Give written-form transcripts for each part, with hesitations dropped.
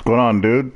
going on, dude?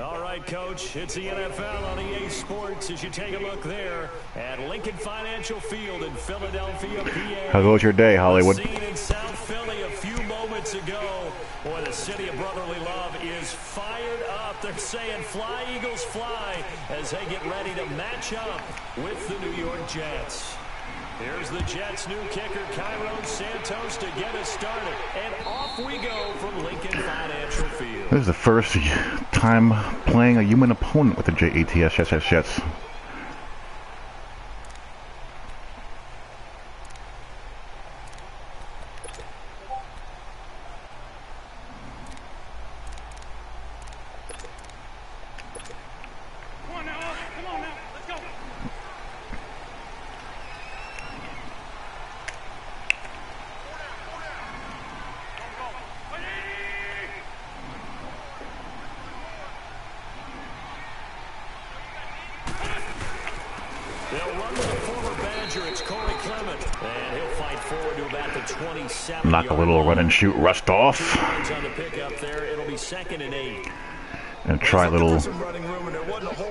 All right, Coach, it's the NFL on EA Sports as you take a look there at Lincoln Financial Field in Philadelphia, PA. How goes your day, Hollywood? Seen in South Philly a few moments ago. Boy, the city of brotherly love is fired up. They're saying fly, Eagles, fly as they get ready to match up with the New York Jets. Here's the Jets' new kicker, Cairo Santos, to get us started. And off we go from Lincoln Financial Field. This is the first time playing a human opponent with the Jets. Knock a little run and shoot rust off. And try a little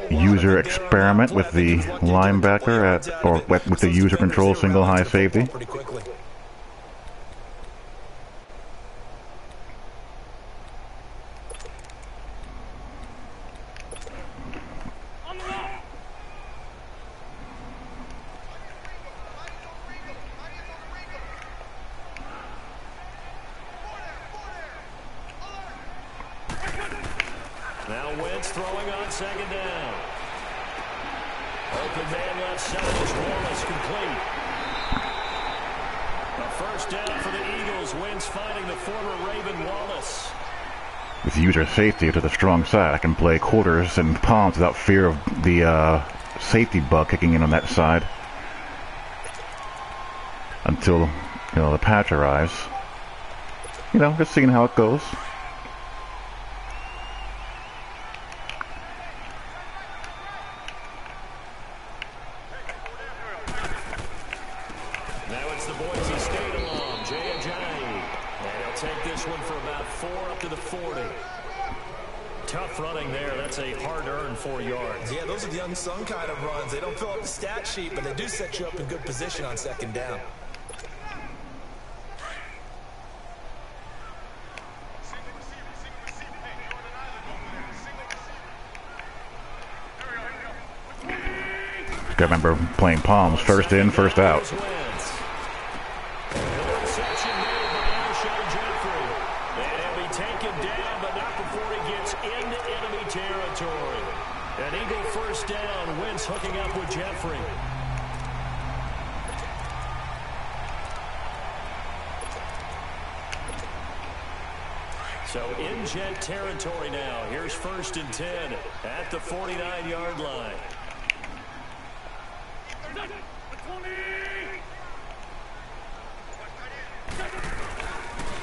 user experiment with the linebacker or with the user control single high safety. With user safety to the strong side, I can play quarters and palms without fear of the safety bug kicking in on that side until the patch arrives. Just seeing how it goes. Unsung kind of runs. They don't fill up the stat sheet, but they do set you up in good position on second down. I remember playing palms, first in, first out. Hooking up with Jeffrey. So in Jet territory now. Here's 1st and 10 at the 49-yard line.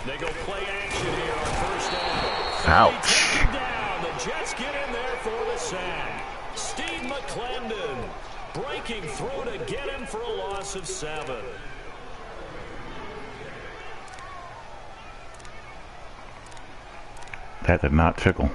They go play action here on 1st down. Ouch. Down. The Jets get in there for the sack. Steve McClendon breaking through to get him for a loss of 7. That did not tickle.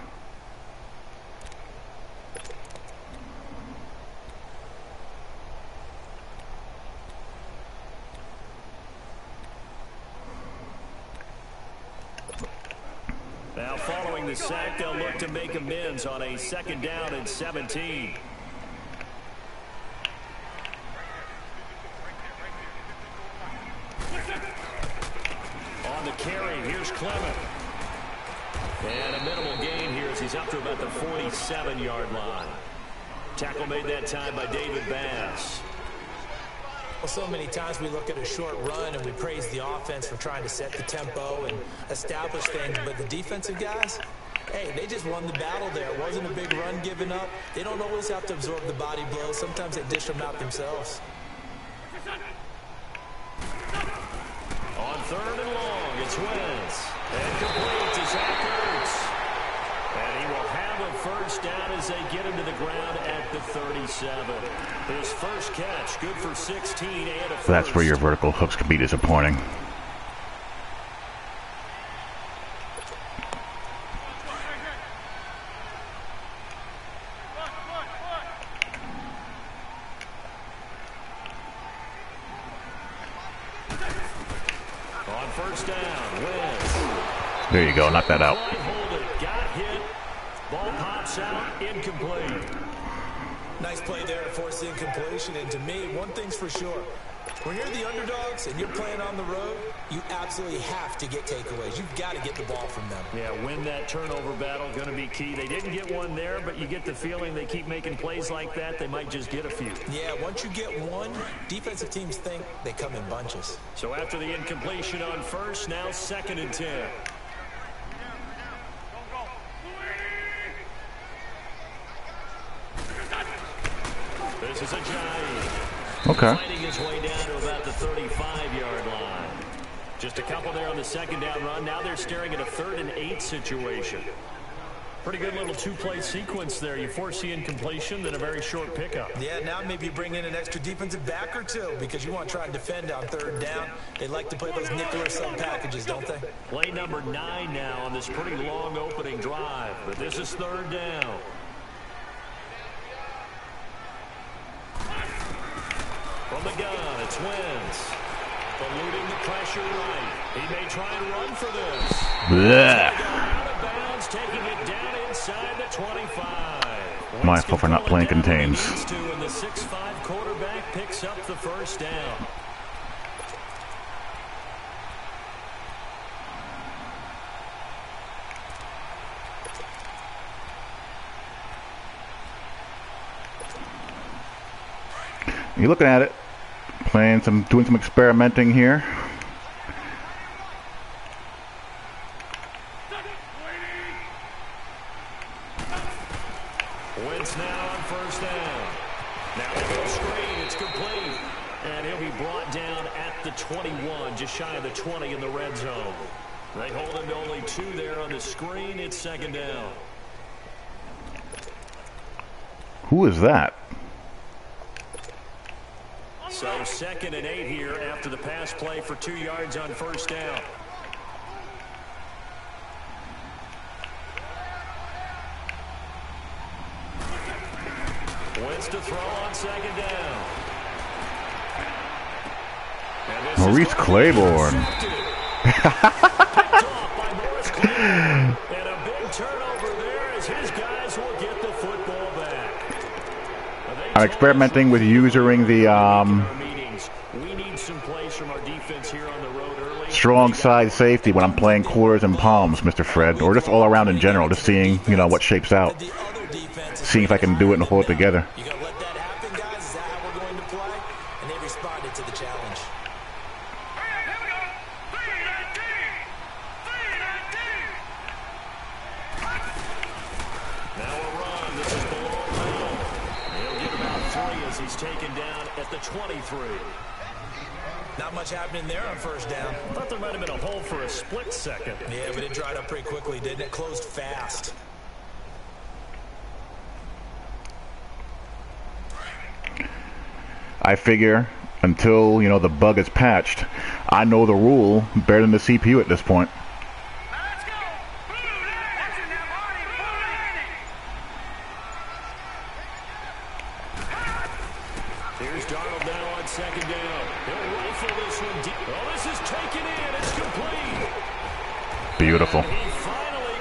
Now following the sack, they'll look to make amends on a 2nd down and 17. On the carry, here's Clement. And a minimal gain here as he's up to about the 47-yard line. Tackle made that time by David Bass. Well, so many times we look at a short run and we praise the offense for trying to set the tempo and establish things, but the defensive guys, hey, they just won the battle there. It wasn't a big run given up. They don't always have to absorb the body blows. Sometimes they dish them out themselves. On 3rd and long, it's Wentz. And complete to Zach Ertz. And he will have a 1st down as they get him to the ground at the 37. His first catch, good for 16 and a first. That's where your vertical hooks can be disappointing. On 1st down, Wentz. There you go, knock that out. Hold it, got hit. Ball pops out, incomplete. Nice play there to force the incompletion. And to me, one thing's for sure. When you're the underdogs and you're playing on the road, you absolutely have to get takeaways. You've got to get the ball from them. Yeah, win that turnover battle, going to be key. They didn't get one there, but you get the feeling they keep making plays like that, they might just get a few. Yeah, once you get one, defensive teams think they come in bunches. So after the incompletion on 1st, now 2nd and 10. This is a giant. Okay. Fighting his way down to about the 35-yard line. Just a couple there on the 2nd down run. Now they're staring at a 3rd and 8 situation. Pretty good little 2-play sequence there. You force the incompletion, then a very short pickup. Yeah, now maybe you bring in an extra defensive back or two because you want to try and defend on 3rd down. They like to play those nickel or sub packages, don't they? Play number 9 now on this pretty long opening drive. But this is 3rd down. From the gun, it's Wentz. Eluding the pressure right. He may try and run for this. Blech. Out of bounds, taking it down inside the 25. My fault for not playing contains. And the 6'5" quarterback picks up the 1st down. You're looking at it, doing some experimenting here. Wentz now on 1st down. Now they go screen, it's complete. And he'll be brought down at the 21, just shy of the 20 in the red zone. They hold him to only 2 there on the screen. It's 2nd down. Who is that? So 2nd and 8 here after the pass play for 2 yards on 1st down. Wentz to throw on 2nd down. Maurice Claiborne. And a big turnover there as his guys will get the football back. I'm experimenting with using the We need some plays from our defense here on the road early. strong side safety when I'm playing quarters and palms, Mr. Fred, or just all around in general, just seeing, what shapes out. Seeing if I can do it and hold it together. You got to let that happen, guys. Is that how we're going to play? And they responded to the challenge. Now a run. This is below middle. He'll get about 3 as he's taken down at the 23. Not much happening there on 1st down. I thought there might have been a hole for a split second. Yeah, but it dried up pretty quickly, didn't it? Closed fast. I figure until, the bug is patched, I know the rule better than the CPU at this point. Here's Darnold now on 2nd down. He'll rifle this one deep. Oh, this is taken in. It's complete. Beautiful. He finally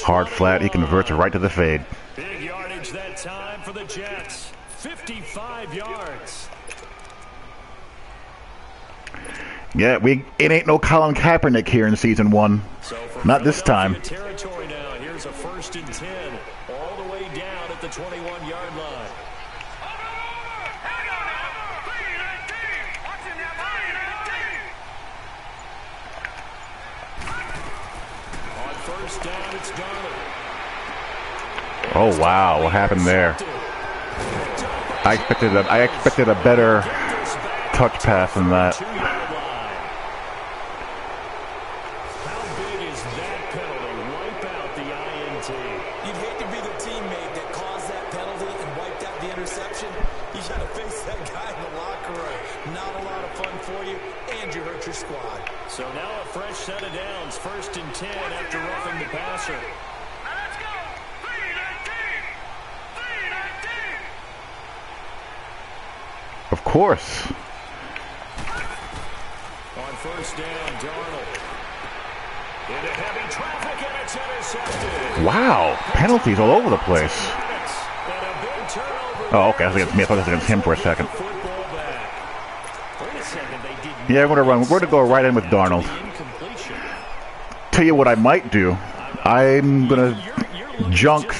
Hard flat, he converts right to the fade. Big yardage that time for the Jets. 55 yards. Yeah, it ain't no Colin Kaepernick here in season 1. So not this time. Territory now. Here's a 1st and 10, all the way down at the 21-yard line. On 1st down, it's Darnold. Oh wow, what happened there? I expected a better touch pass than that. How big is that penalty? Wipe out the INT. You'd hate to be the teammate that caused that penalty and wiped out the interception. You got to face that guy in the locker room. Not a lot of fun for you, and you hurt your squad. So now a fresh set of downs. 1st and 10 after roughing the passer. Let's go! 3-19! Of course. On 1st down, Darnold. Into heavy traffic, and it's intercepted. Wow, penalties all over the place. And a big turnover. Oh, okay, I thought it was against him for a second. Football back. Wait a second, they did. Yeah, we're gonna go right in with Darnold. Incompletion. Tell you what I might do. I'm gonna junk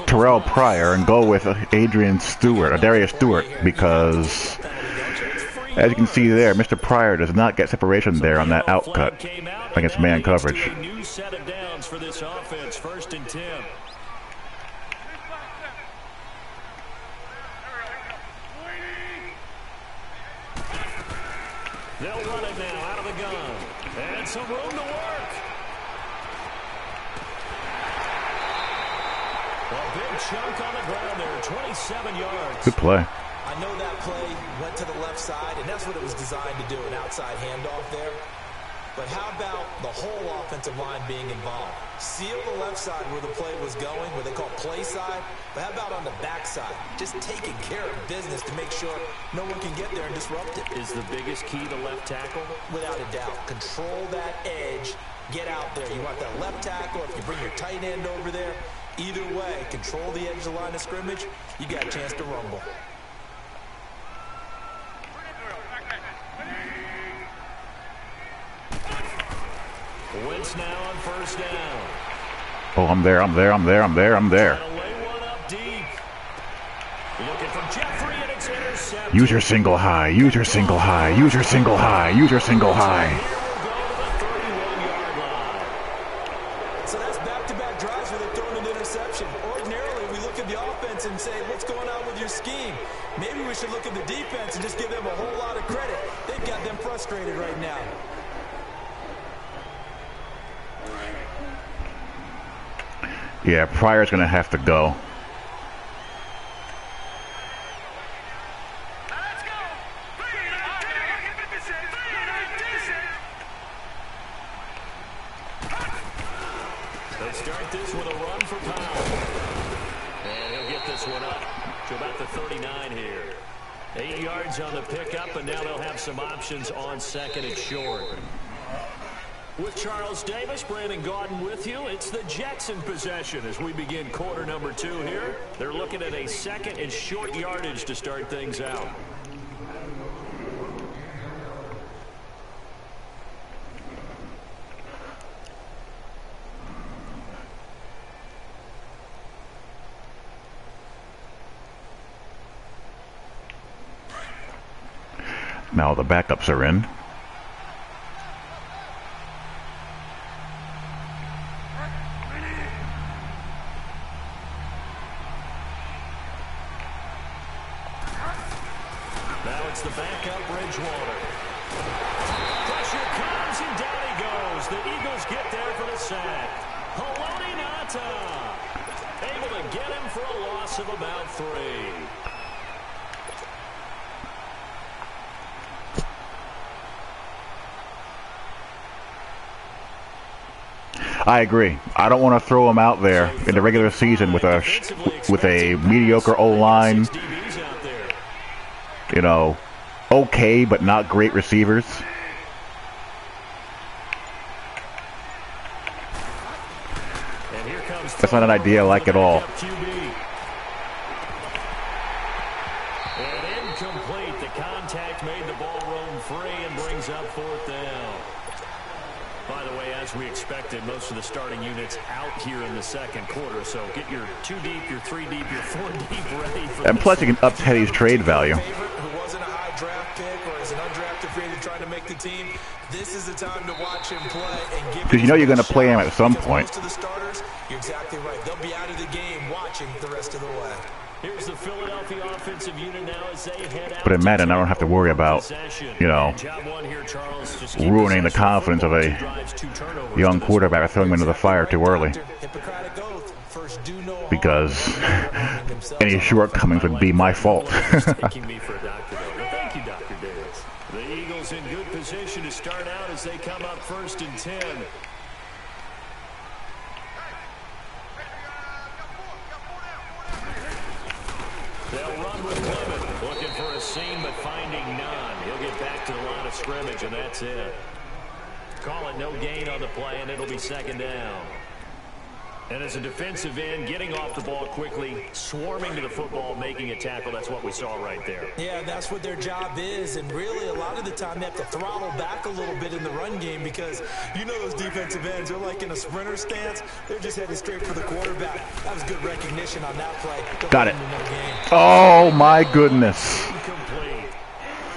Terrell Pryor and go with Darius Stewart, because as you can see there, Mr. Pryor does not get separation there on that outcut against man coverage. A new set of downs for this offense. 1st and 10. They'll run it now out of the gun. And some room to work. A big chunk on the ground there. 27 yards. Good play. I know that play went to the left side, and that's what it was designed to do, an outside handoff there. But how about the whole offensive line being involved? Seal the left side where the play was going, where they call play side. But how about on the back side? Just taking care of business to make sure no one can get there and disrupt it. Is the biggest key to left tackle? Without a doubt. Control that edge. Get out there. You want that left tackle. If you bring your tight end over there, either way, control the edge of the line of scrimmage. You got a chance to rumble. Wentz now on 1st down. Oh, I'm there. Trying to lay one up deep. Looking for Jeffrey, and it's intercepted. Use your single high. Use your single high. Use your single high. Use your single high. Here we'll go to the 31-yard line. So that's back-to-back drives where they're throwing an interception. Ordinarily, we look at the offense and say, what's going on with your scheme? Maybe we should look at the defense and just give them a whole lot of credit. They've got them frustrated right now. Yeah, Pryor's gonna have to go. Let's go! 3-19! They start this with a run for Powell. And he'll get this one up to about the 39 here. 8 yards on the pickup, and now they'll have some options on 2nd and short. With Charles Davis, Brandon Gaudin with you. It's the Jets in possession as we begin quarter number 2 here. They're looking at a 2nd and short yardage to start things out. Now the backups are in. Now it's the backup, Bridgewater. Pressure comes, and down he goes. The Eagles get there for the sack. Haloti Ngata able to get him for a loss of about 3. I agree. I don't want to throw him out there in the regular season with a mediocre O-line. You know, okay, but not great receivers. And here comes That's not an idea I like at all. And incomplete. The contact made the ball roam free and brings up fourth down. By the way, as we expected, most of the starting units out here in the second quarter. So get your 2 deep, your 3 deep, your 4 deep ready for And plus, you can up Teddy's trade value. Who wasn't a high draft pick or is an undrafted free agent trying to make the team? This is the time to watch him play and give. Because you know you're going to play him at some point. Most of the starters, you're exactly right. They'll be out of the game watching the rest of the way. Here's the Philadelphia offensive unit now as they head out. But in Madden, I don't have to worry about, you know, ruining the confidence of a young quarterback or throwing him into the fire too early. Because any shortcomings would be my fault. Thank you, Dr. Davis. The Eagles in good position to start out as they come up 1st and 10. They'll run with Clement, looking for a seam but finding none. He'll get back to the line of scrimmage, and that's it. Call it no gain on the play, and it'll be 2nd down. And as a defensive end, getting off the ball quickly, swarming to the football, making a tackle, that's what we saw right there. Yeah, that's what their job is, and really a lot of the time they have to throttle back a little bit in the run game because you know those defensive ends, they're like in a sprinter stance. They're just headed straight for the quarterback. That was good recognition on that play. Got it. Oh, my goodness. Incomplete.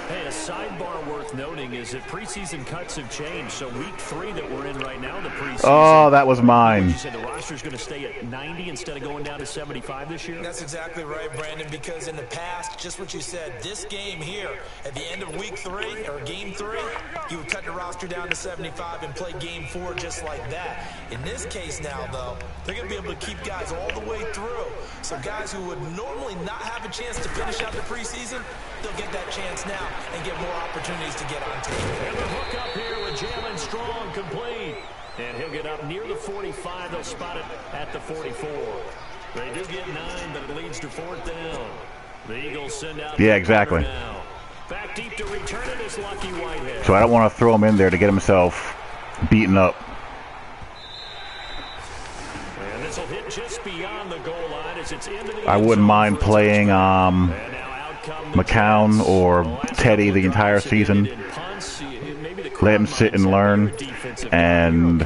Hey, a sidebar worth noting is that preseason cuts have changed. So week 3 that we're in right now, the preseason. Oh, that was mine. You said the roster's going to stay at 90 instead of going down to 75 this year? That's exactly right, Brandon, because in the past, just what you said, this game here, at the end of week 3, or game 3, you would cut the roster down to 75 and play game 4 just like that. In this case now, though, they're going to be able to keep guys all the way through. So guys who would normally not have a chance to finish out the preseason, they'll get that chance now and get more opportunities to get on tape. And the hook up here with Jalen Strong, complete. And he'll get up near the 45. They'll spot it at the 44. They do get 9, but it leads to 4th down. The Eagles send out. Yeah, exactly. Now. Back deep to return it is Lucky Whitehead. So I don't want to throw him in there to get himself beaten up. And this will hit just beyond the goal line as it's into the. I wouldn't mind playing McCown or Teddy the entire season. Let him sit and learn and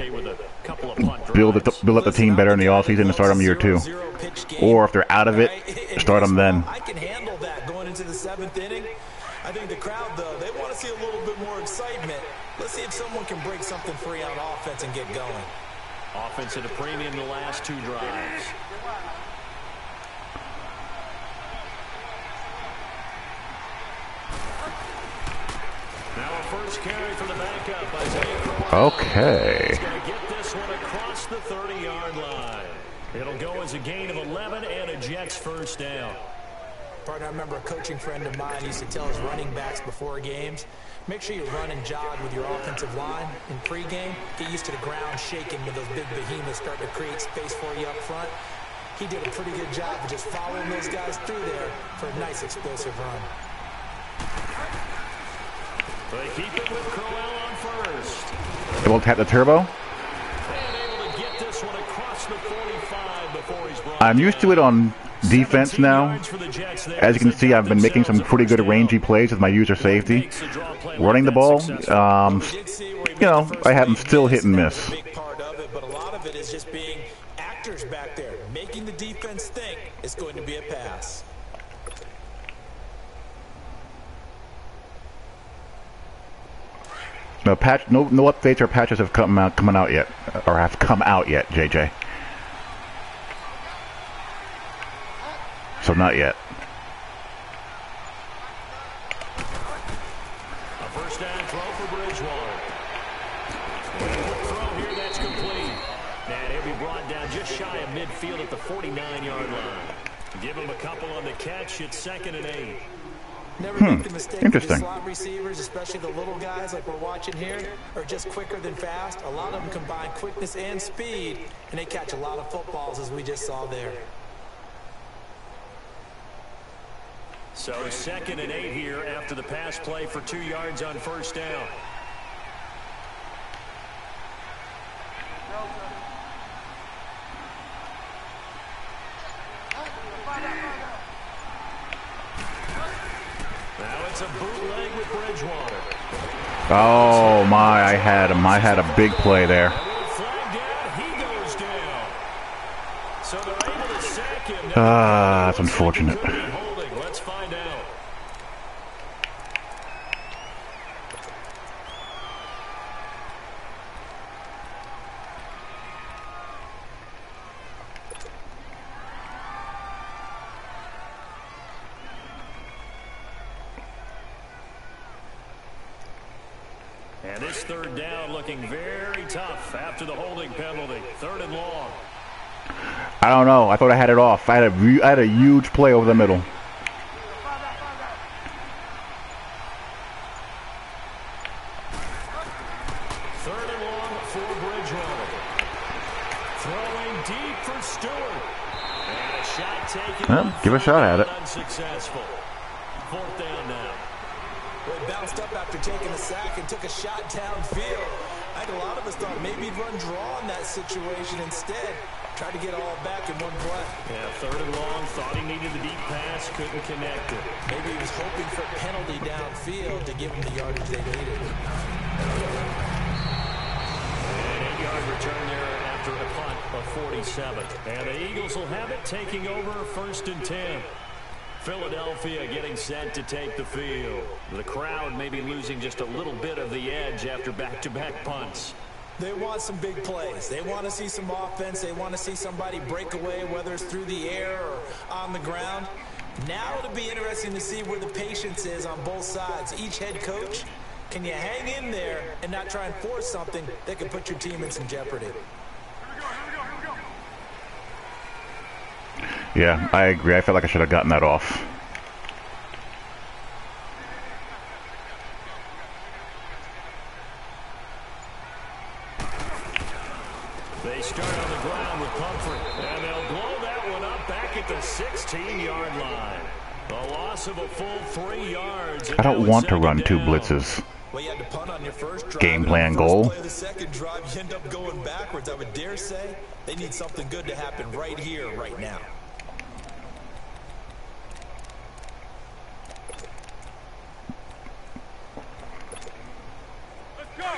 build up the team better in the offseason and start them year 2. Or if they're out of it, start them then. I can handle that going into the 7th inning. I think the crowd, though, they want to see a little bit more excitement. Let's see if someone can break something free on offense and get going. Offense at a premium the last 2 drives. Now a first carry for the backup. Okay. He's going to get this one across the 30-yard line. It'll go as a gain of 11 and a Jets 1st down. Partner, I remember a coaching friend of mine used to tell his running backs before games, make sure you run and jog with your offensive line in pregame. Get used to the ground shaking when those big behemoths start to create space for you up front. He did a pretty good job of just following those guys through there for a nice explosive run. They keep it with Crowell on first. They will tap the turbo. And able to get this one across the 45 before he's brought I'm used to it on defense now. As you can see, I've been making some pretty good rangy plays with my user safety. Running the ball, you know, I have them still hit and miss. Big part of it, but a lot of it is just being actors back there, making the defense think it's going to be a pass. No updates or patches have come out yet, JJ. So not yet. A first down throw for Bridgewater. Throw here, that's complete. And he'll be brought down just shy of midfield at the 49-yard line. Give him a couple on the catch. It's 2nd and 8. Never make the mistake Interesting. that the slot receivers, especially the little guys like we're watching here, are just quicker than fast. A lot of them combine quickness and speed, and they catch a lot of footballs, as we just saw there. So 2nd and 8 here after the pass play for 2 yards on first down. Bridgewater. Oh my, I had him. I had a big play there. Flag down, he goes down. So they're able to sack him. That's unfortunate. Could be holding. Let's find out. And this third down looking very tough after the holding penalty. 3rd and long. I don't know. I thought I had it off. I had a huge play over the middle. 3rd and long for Bridgewater. Throwing deep for Stewart. And a shot taken. Well, give a shot at it. Unsuccessful. 4th down now. Well, he bounced up after taking a sack and took a shot downfield. I think a lot of us thought maybe he'd run draw in that situation instead. Tried to get all back in one play. Yeah, 3rd and long. Thought he needed the deep pass. Couldn't connect it. Maybe he was hoping for a penalty downfield to give him the yardage they needed. An 8-yard return there after a punt of 47. And the Eagles will have it, taking over 1st and 10. Philadelphia getting set to take the field. The crowd maybe losing just a little bit of the edge after back-to-back punts. They want some big plays. They want to see some offense. They want to see somebody break away, whether it's through the air or on the ground. Now it'll be interesting to see where the patience is on both sides. Each head coach, can you hang in there and not try and force something that could put your team in some jeopardy? Yeah, I agree. I felt like I should have gotten that off. They start on the ground with Pumphrey, and they'll blow that one up back at the 16-yard line. A loss of a full 3 yards. I don't want to run 2 blitzes. Well, you had to punt on your first drive. Game plan goal. Play of the second drive, you end up going backwards. I would dare say they need something good to happen right here, right now. Let's go.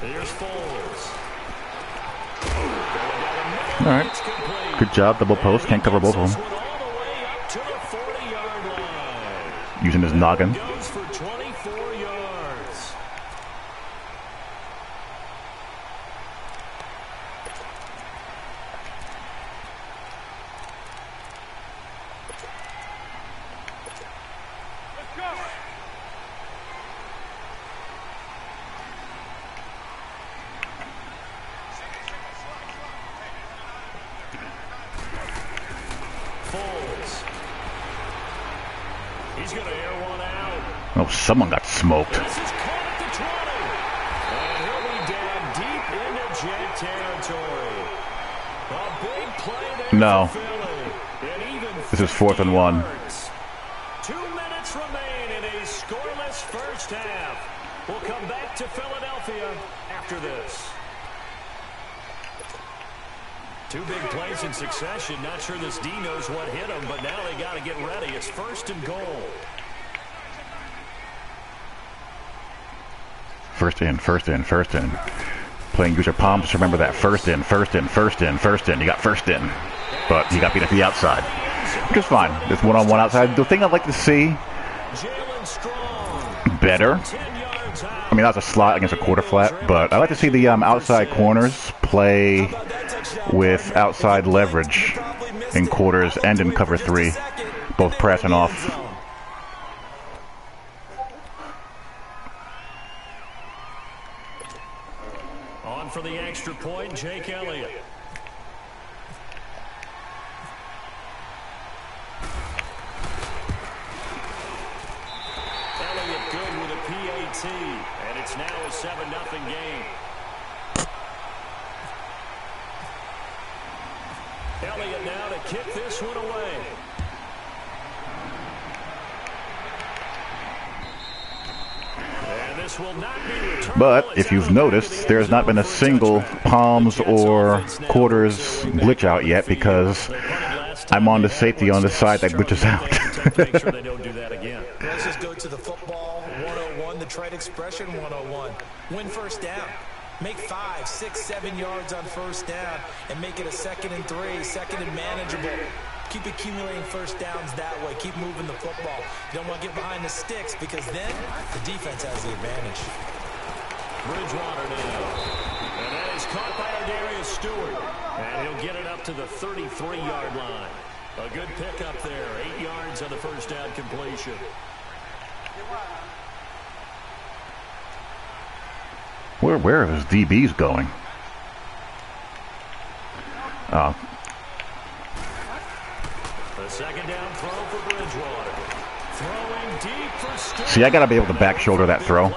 Here's Foles. All right. Good job. Double post. Can't cover both of them. Using his noggin. Goes for 24 yards. Let's go. Foles. He's going to air one out. Oh, someone got smoked. This is caught at the 20. And he'll be down deep into Jet territory. A big play there No. for Philly. And even This is 4th and 1. yards. 2 minutes remain in a scoreless first half. We'll come back to Philadelphia after this. 2 big plays in succession. Not sure this D knows what hit him, but now they got to get ready. It's 1st and goal. First in, first in, first in. Playing use your palms. Remember that. First in, first in, first in, first in. You got first in. But you got beat at the outside. Which is fine. It's one-on-one outside. The thing I'd like to see Jalen Strong. better. 10 yards out. I mean, that was a slot against a quarter flat. But I like to see the outside corners play with outside leverage in quarters and in cover 3. Both pressing off. On for the extra point, Jake Elliott. Elliott good with a PAT, and it's now a 7-0 game. Elliott now to kick this one away. And But if you've noticed, there's not been a single palms or quarters glitch out yet because I'm on the safety on the side that glitches out. Let's just go to the football 101, the trade expression 101. Win first down. Make 5, 6, 7 yards on first down and make it a 2nd and 3, 2nd and manageable. Keep accumulating first downs that way. Keep moving the football. You don't want to get behind the sticks because then the defense has the advantage. Bridgewater now. And that is caught by Darius Stewart. And he'll get it up to the 33-yard line. A good pickup there. 8 yards on the first down completion. Where are his DBs going? The second down throw for Bridgewater. Throwing deep for Stewart. See, I got to be able to back shoulder that throw. I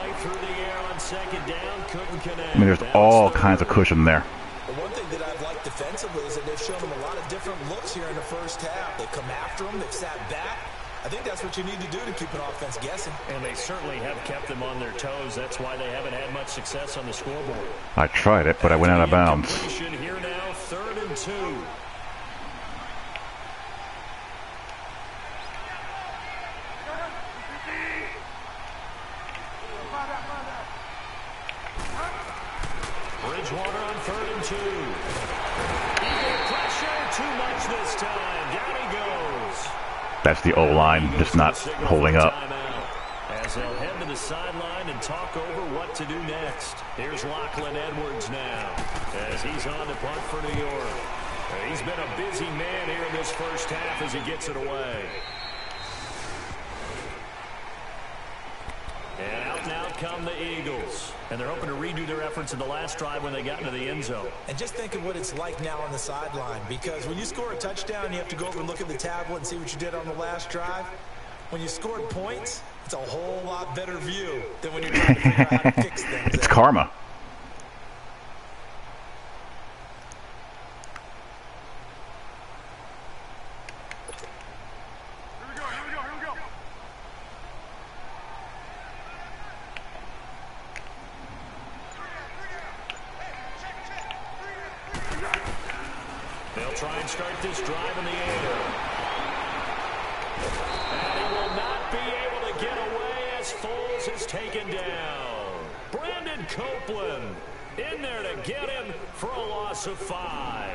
mean, there's all kinds of cushion there. The one thing that I've liked defensively is that they've shown them a lot of different looks here in the first half. They've come after them. They've sat back. I think that's what you need to do to keep an offense guessing. And they certainly have kept them on their toes. That's why they haven't had much success on the scoreboard. I tried it, but I went out of bounds. Here now, 3rd and 2. Bridgewater on 3rd and 2. Eagle pressure, too much this time. Down he goes. That's the O-line just not holding up. As they'll head to the sideline and talk over what to do next. Here's Lachlan Edwards now as he's on the punt for New York. He's been a busy man here in this first half as he gets it away. And out come the Eagles. And they're hoping to redo their efforts in the last drive when they got into the end zone. And just think of what it's like now on the sideline. Because when you score a touchdown, you have to go over and look at the tablet and see what you did on the last drive. When you scored points, it's a whole lot better view than when you're trying to figure out how to fix things. It's karma. Try and start this drive in the air. And he will not be able to get away as Foles is taken down. Brandon Copeland in there to get him for a loss of 5.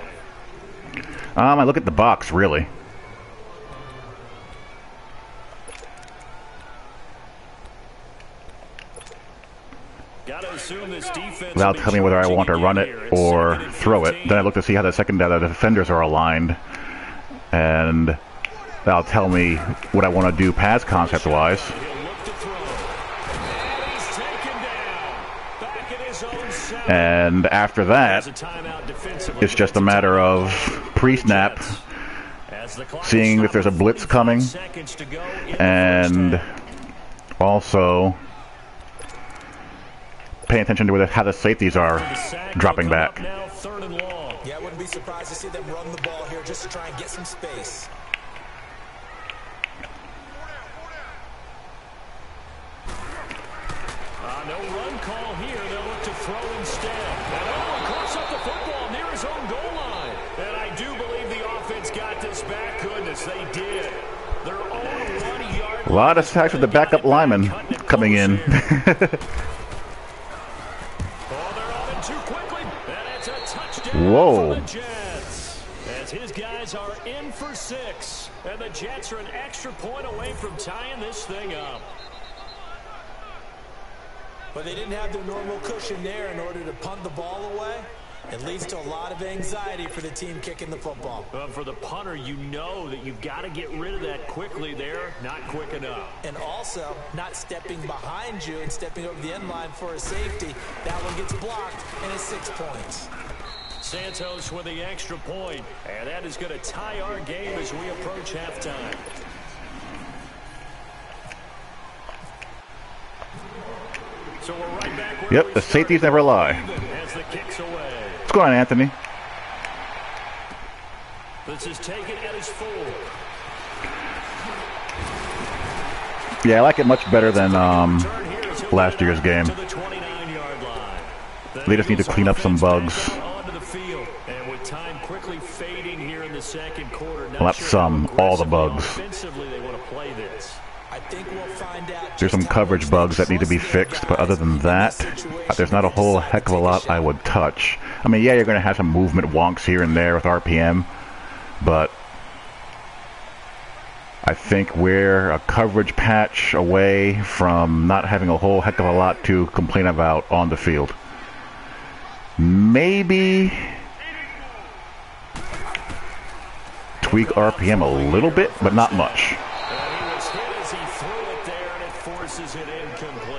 I look at the box, really. Without telling me whether I want to run it or throw it. Then I look to see how the defenders are aligned. And that'll tell me what I want to do pass concept-wise. And after that, it's just a matter of pre-snap, seeing if there's a blitz coming, and also paying attention to how the safeties are dropping back. Yeah, I wouldn't be surprised to see them run the ball here just to try and get some space. No run call here. They'll look to throw instead. And Owen close up the football near his own goal line. And I do believe the offense got this back. Goodness, they did. Their own 1-yard. A lot of sacks with the backup lineman coming in. Whoa. As his guys are in for 6. And the Jets are an extra point away from tying this thing up. But they didn't have their normal cushion there in order to punt the ball away. It leads to a lot of anxiety for the team kicking the football. For the punter, you know that you've got to get rid of that quickly there. Not quick enough. And also, not stepping behind you and stepping over the end line for a safety. That one gets blocked, and it's 6 points. Santos with the extra point. And that is going to tie our game as we approach halftime. So we're right back. Yep, the safeties never lie. As the kick's away. What's going on, Anthony? This is taken at his full. Yeah, I like it much better than last year's game. To the 29-yard line. They just need to clean up some bugs. Onto the field. And with time quickly fading here in the second quarter, Well, not some, all the bugs. Offensively, they want to play this. I think we'll find out. There's some coverage bugs that need to be fixed, but other than that, there's not a whole heck of a lot I would touch. I mean, yeah, you're going to have some movement wonks here and there with RPM, but I think we're a coverage patch away from not having a whole heck of a lot to complain about on the field. Maybe tweak RPM a little bit, but not much.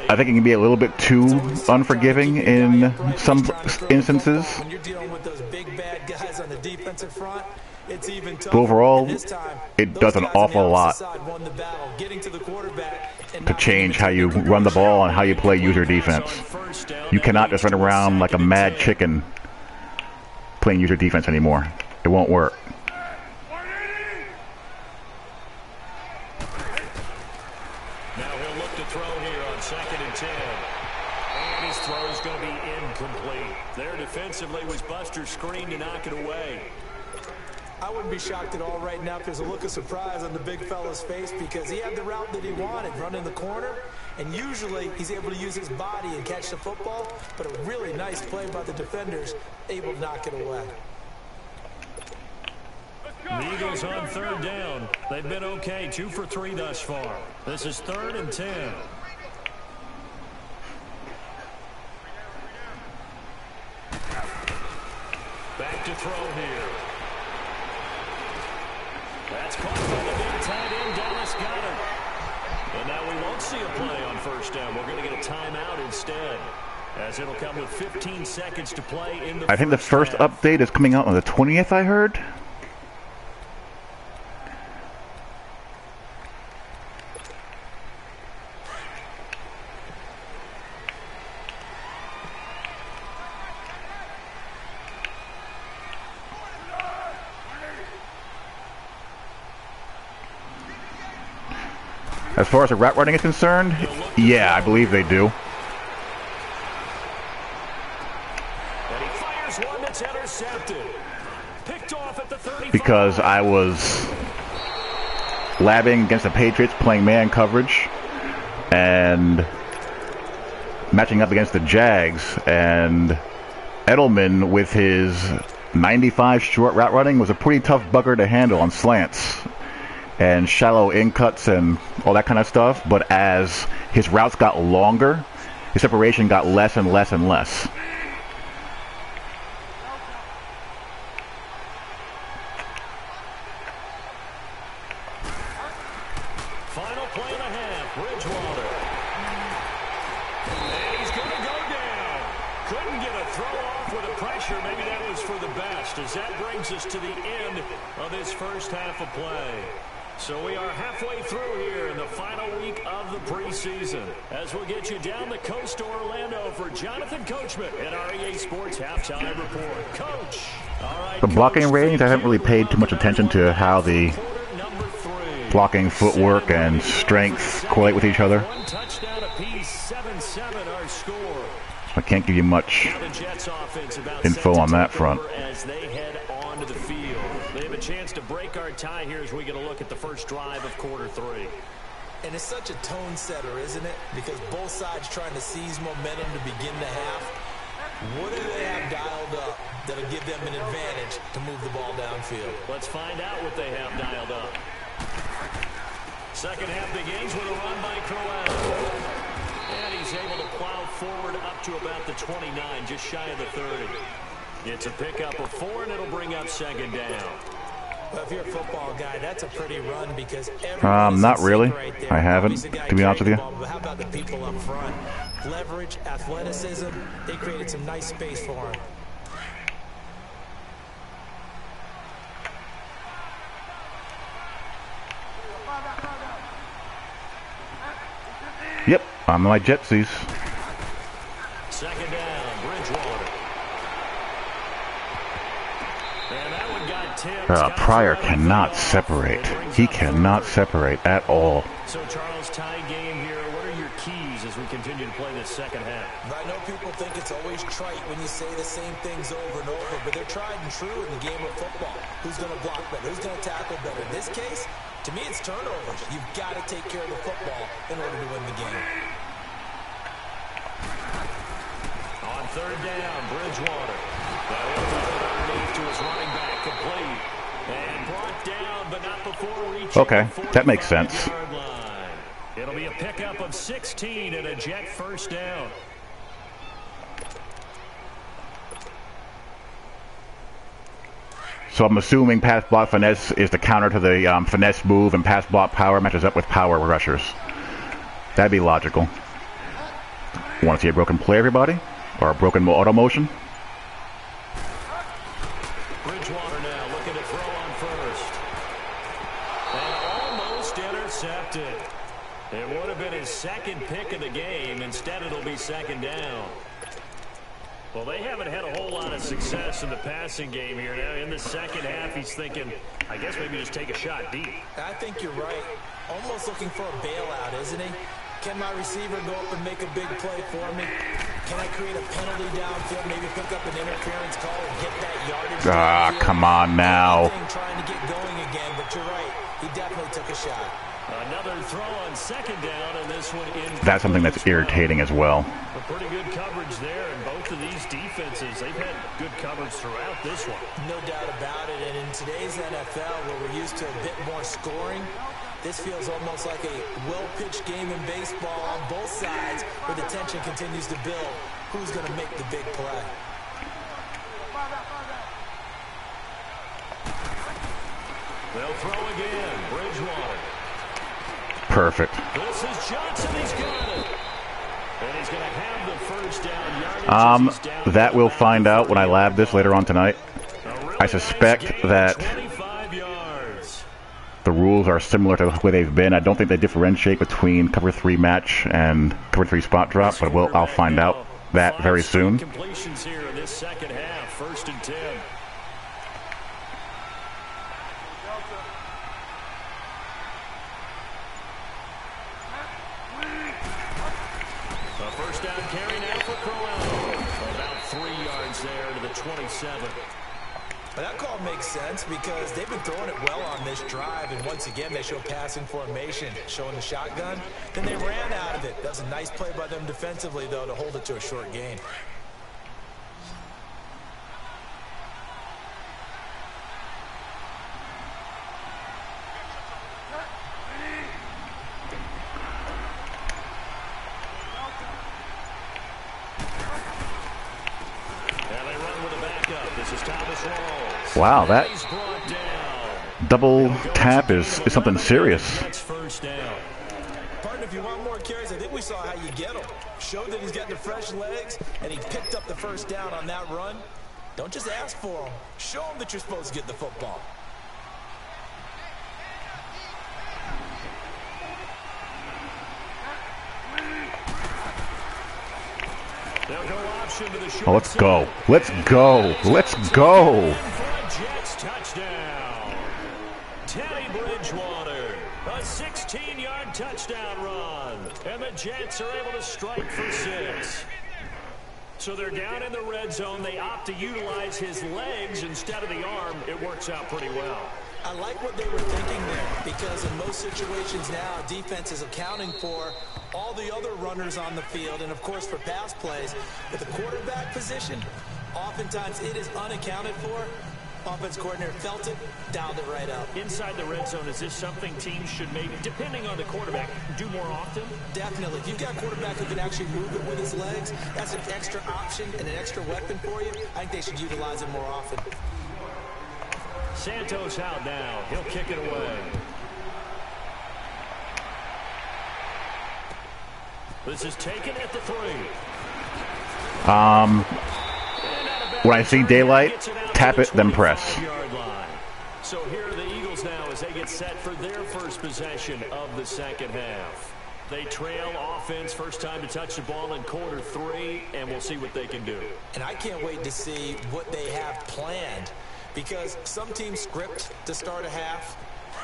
I think it can be a little bit too unforgiving in some instances. When you're dealing with those big bad guys on the defensive front, it's even tougher. But overall, it does an awful lot to change how you run the ball and how you play user defense. You cannot just run around like a mad chicken playing user defense anymore. It won't work. Defensively was Buster's screen to knock it away. I wouldn't be shocked at all right now if there's a look of surprise on the big fella's face because he had the route that he wanted, running the corner, and usually he's able to use his body and catch the football, but a really nice play by the defenders, able to knock it away. The Eagles on third down. They've been okay, 2 for 3 thus far. This is 3rd and 10. Back to throw here. That's caught by the big tight end, Dallas Goedert. And now we won't see a play on first down. We're going to get a timeout instead, as it'll come with 15 seconds to play in the I think the first update is coming out on the 20th, I heard. As far as the route running is concerned, yeah, I believe they do. And he fires one that's intercepted. Picked off at the 35. Because I was labbing against the Patriots playing man coverage and matching up against the Jags, and Edelman with his 95 short route running was a pretty tough bugger to handle on slants and shallow in cuts and all that kind of stuff. But as his routes got longer, his separation got less and less and less. Final play and a half, Bridgewater. And he's going to go down. Couldn't get a throw off with the pressure. Maybe that was for the best, as that brings us to the end of this first half of play. So we are halfway through here in the final week of the preseason, as we'll get you down the coast to Orlando for Jonathan Coachman at our EA Sports Halftime Report. Coach, all right. The blocking ratings, I haven't really paid too much attention to how the blocking footwork and strength correlate with each other. One touchdown apiece, 7-7 our score. I can't give you much info on that front. As they head onto the field. They have a chance to break our tie here as we get a look at the first drive of quarter 3. And it's such a tone setter, isn't it? Because both sides trying to seize momentum to begin the half. What do they have dialed up that'll give them an advantage to move the ball downfield? Let's find out what they have dialed up. Second half begins with a run by Crowell. And he's able to plow forward up to about the 29, just shy of the 30. It's a pickup of 4, and it'll bring up second down. Well, if you're a football guy, that's a pretty run because not really. I haven't, to be honest with you. But how about the people up front? Leverage, athleticism, they created some nice space for him. Yep, on my Jetsies. Second down, Bridgewater. And that one got tipped. Pryor cannot separate. He cannot separate at all. So, Charles, tie game here. What are your keys as we continue to play this second half? I know people think it's always trite when you say the same things over and over, but they're tried and true in the game of football. Who's going to block better? Who's going to tackle better? In this case, to me, it's turnovers. You've got to take care of the football in order to win the game. On third down, Bridgewater. That underneath to his running back, complete. And brought down, but not before reaching. Okay, that makes sense. It'll be a pickup of 16 and a Jet first down. So I'm assuming pass block finesse is the counter to the finesse move, and pass block power matches up with power rushers. That'd be logical. Want to see a broken play, everybody? Or a broken auto motion? Bridgewater now looking to throw on first. And almost intercepted. It would have been his second pick of the game. Instead, it'll be second down. Well, they haven't had a whole lot of success in the passing game here. Now, in the second half, he's thinking, I guess maybe just take a shot deep. I think you're right. Almost looking for a bailout, isn't he? Can my receiver go up and make a big play for me? Can I create a penalty downfield, maybe pick up an interference call and get that yardage? Ah, come on now. Trying to get going again, but you're right. He definitely took a shot. Another throw on second down, and this one in. That's something that's irritating as well. A pretty good coverage there, and both of these defenses, they've had good coverage throughout this one. No doubt about it, and in today's NFL, where we're used to a bit more scoring, this feels almost like a well-pitched game in baseball on both sides, where the tension continues to build. Who's going to make the big play? They'll throw again. Bridgewater. Perfect. This is Johnson. He's got it. And he's going to have the first down yardage. That we'll find out when I lab this later on tonight. I suspect that the rules are similar to the way they've been. I don't think they differentiate between cover 3 match and cover 3 spot drop, but I'll find out that very soon. Completions here in this second half. First and 10. A first down carry now for Corral. About 3 yards there to the 27. Well, that call makes sense because they've been throwing it well on this drive, and once again they show passing formation, showing the shotgun. Then they ran out of it. That was a nice play by them defensively, though, to hold it to a short gain. Wow, that double tap is something serious. Partner, if you want more carries, I think we saw how you get him. Showed that he's got the fresh legs, and he picked up the first down on that run. Don't just ask for him. Show him that you're supposed to get the football. Oh, let's go. Let's go. Let's go. Jets touchdown. Teddy Bridgewater. A 16-yard touchdown run. And the Jets are able to strike for 6. So they're down in the red zone. They opt to utilize his legs instead of the arm. It works out pretty well. I like what they were thinking there, because in most situations now, defense is accounting for all the other runners on the field, and of course for pass plays. But the quarterback position, oftentimes it is unaccounted for. Offense coordinator felt it, dialed it right up. Inside the red zone, is this something teams should maybe, depending on the quarterback, do more often? Definitely. If you've got a quarterback who can actually move it with his legs, that's an extra option and an extra weapon for you. I think they should utilize it more often. Santos out now. He'll kick it away. This is taken at the 3. When I see daylight, tap it, then press. So here are the Eagles now as they get set for their first possession of the second half. They trail offense, first time to touch the ball in quarter 3, and we'll see what they can do. And I can't wait to see what they have planned, because some teams script to start a half,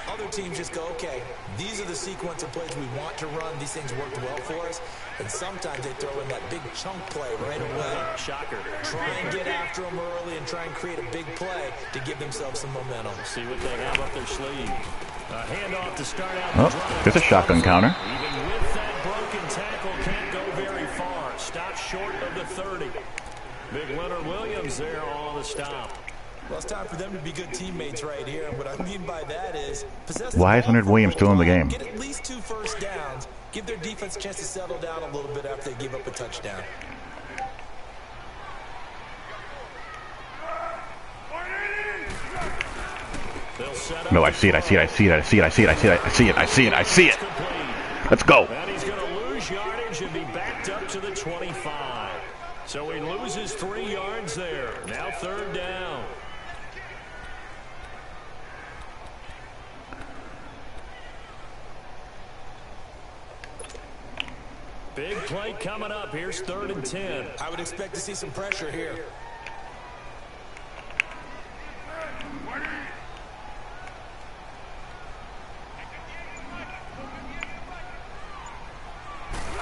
Other teams just go, okay, these are the sequence of plays we want to run. These things worked well for us. And sometimes they throw in that big chunk play right away. Shocker. Try and get after them early and try and create a big play to give themselves some momentum. See what they have up their sleeve. A handoff to start out the Oh, drive. there's a shotgun counter. Even with that broken tackle, can't go very far. Stop short of the 30. Big Leonard Williams there on the stop. Well, it's time for them to be good teammates right here. What I mean by that is possess the Why is ball Leonard for a Williams little still in the while, game? Get at least 2 first downs. Give their defense a chance to settle down a little bit after they give up a touchdown. No, I see it, I see it, I see it, I see it, I see it, I see it, I see it, I see it, I see it. Let's go. And he's going to lose yardage and be backed up to the 25. So he loses 3 yards there. Now 3rd down. Big play coming up. Here's 3rd and 10. I would expect to see some pressure here.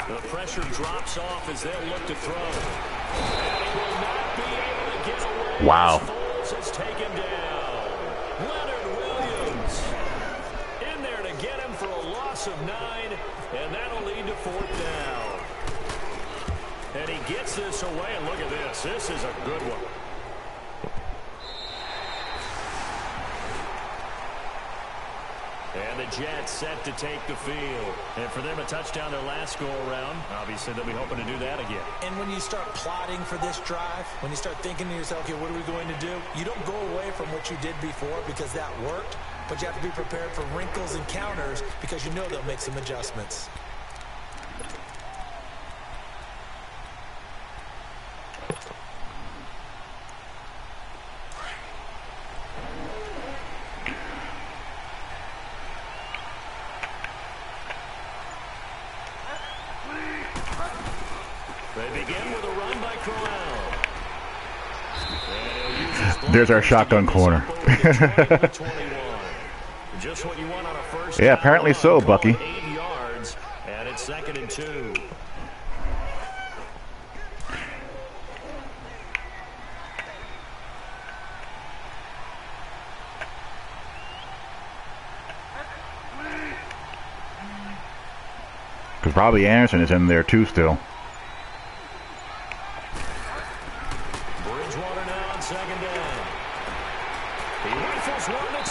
The pressure drops off as they'll look to throw. And he will not be able to get away. Wow. Foles is taken down. Leonard Williams in there to get him for a loss of 9, and that'll lead to 4th down. And he gets this away, and look at this. This is a good one. And the Jets set to take the field. And for them, a touchdown their last go-around. Obviously, they'll be hoping to do that again. And when you start plotting for this drive, when you start thinking to yourself, okay, what are we going to do? You don't go away from what you did before because that worked, but you have to be prepared for wrinkles and counters because you know they'll make some adjustments. There's our shotgun corner. Just what you want on a first Yeah, apparently so, Bucky. 8 yards, and it's 2nd and 2. Because Robbie Anderson is in there too still.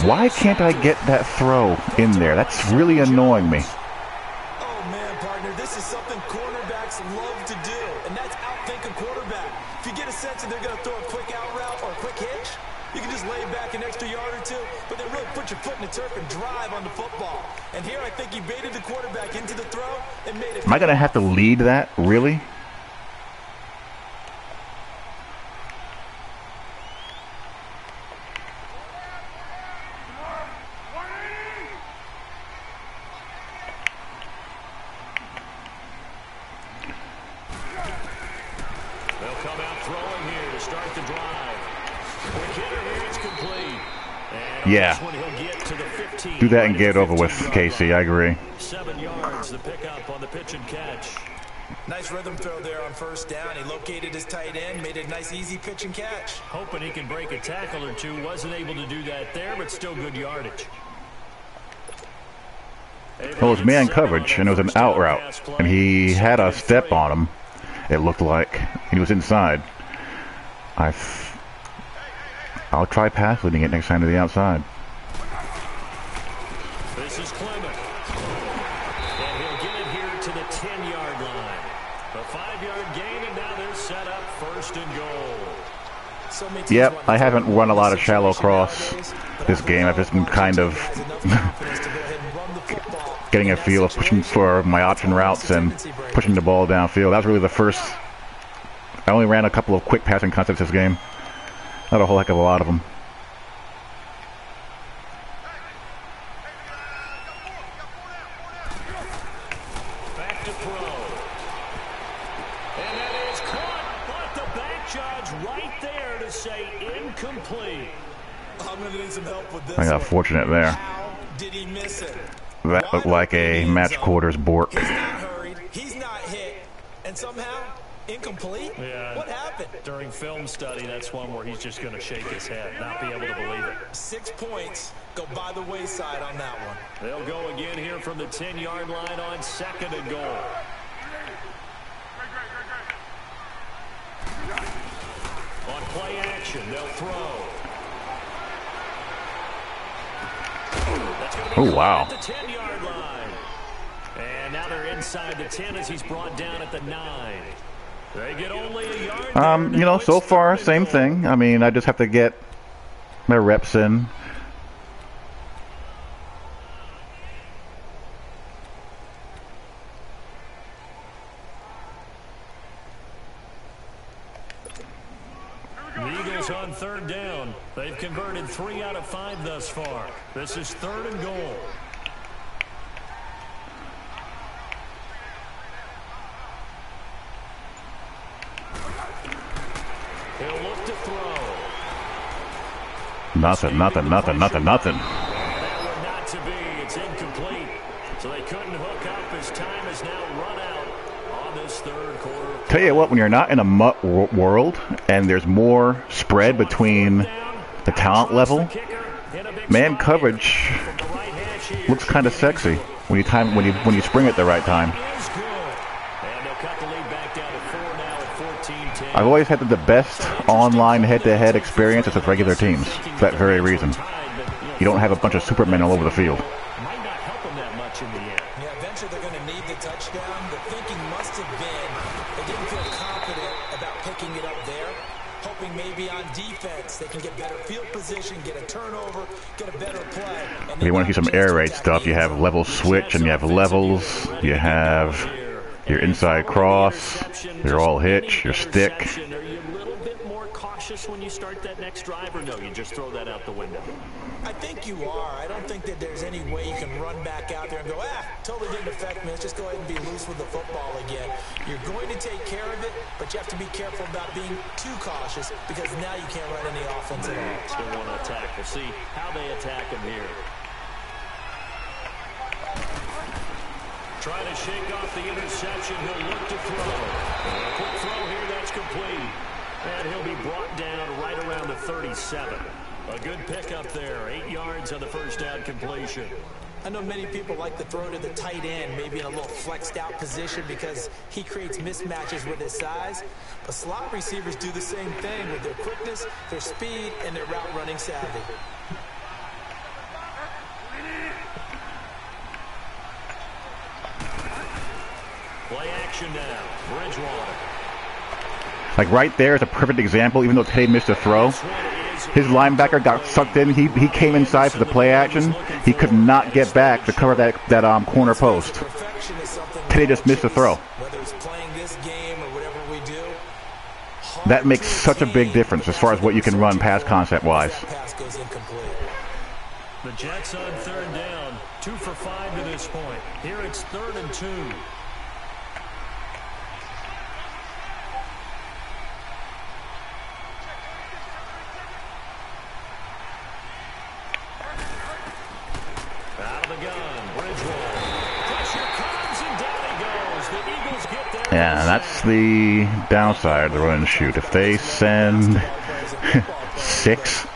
Why can't I get that throw in there? That's really annoying me. Oh, man, partner, this is something cornerbacks love to do, and that's outthink a quarterback. If you get a sense that they're going to throw a quick out route or a quick hitch, you can just lay back an extra yard or 2, but then really put your foot in the turf and drive on the football. And here I think he baited the quarterback into the throw and made it. Am I going to have to lead that? Really? Yeah. Do that and get it over with, Casey. I agree. 7 yards, the pickup on the pitch and catch. Nice rhythm throw there on first down. He located his tight end, made a nice easy pitch and catch. Hoping he can break a tackle or 2. Wasn't able to do that there, but still good yardage. Well, it was man coverage, and it was an out route. And he had a step on him, it looked like. He was inside. I'll try pass leading it next time to the outside. This is Clement. And he'll get it here to the 10-yard line. A 5-yard gain, and now they're set up 1st and goal. Yep, I haven't run a lot of shallow cross this game. I've just been kind of getting a feel of pushing for my option routes and pushing the ball downfield. That was really the first. I only ran a couple of quick passing concepts this game. Not a whole heck of a lot of them. Back to throw. And that is caught, but the back judge right there to say incomplete. I'm going to need some help with this. I got fortunate there. How Did he miss it? That looked like a match quarters bork. He's not hurried. He's not hit. And somehow, incomplete? Yeah. What happened? During film study, that's one where he's just going to shake his head, not be able to believe it. 6 points go by the wayside on that one. They'll go again here from the 10-yard line on 2nd and goal. On play action, they'll throw. That's gonna be wow. at the 10-yard line. And now they're inside the 10 as he's brought down at the 9. They get only a yard there. You know, so far, same thing. I mean, I just have to get my reps in. The Eagles on 3rd down. They've converted 3 out of 5 thus far. This is 3rd and goal. He'll look to throw. Nothing. That would not to be. It's incomplete. So they couldn't hook up. His time is now run out on this 3rd quarter. Tell you what, when you're not in a mutt world and there's more spread between the talent level, man coverage looks kind of sexy when you spring at the right time. I've always had the best online head-to-head experiences with regular teams for that very reason. You don't have a bunch of supermen all over the field. Might not help him that much in the end. Yeah, eventually they're going to need the touchdown. The thinking must have been they didn't feel confident about picking it up there, hoping maybe on defense they can get better field position, get a turnover, get a better play. If you want to see some air raid stuff, you have level switch and you have levels, you have your inside cross, your all hitch, your stick. Are you a little bit more cautious when you start that next drive, or no, you just throw that out the window? I think you are. I don't think that there's any way you can run back out there and go, totally didn't affect me. Let's just go ahead and be loose with the football again. You're going to take care of it, but you have to be careful about being too cautious because now you can't run any offense at all. Still want to attack. We'll see how they attack him here. Trying to shake off the interception. He'll look to throw. A quick throw here, that's complete. And he'll be brought down right around the 37. A good pickup there. 8 yards on the first down completion. I know many people like to throw to the tight end, maybe in a little flexed out position because he creates mismatches with his size. But slot receivers do the same thing with their quickness, their speed, and their route running savvy. Play action now. Bridgewater. Like right there is a perfect example. Even though Teddy missed a throw, his linebacker got sucked in. He came inside for the play action. He could not get back to cover that corner post. Teddy just missed the throw. That makes such a big difference as far as what you can run pass concept-wise. The Jets on 3rd down. 2 for 5 to this point. Here it's 3rd and 2. Yeah, that's the downside of the run and shoot. If they send 6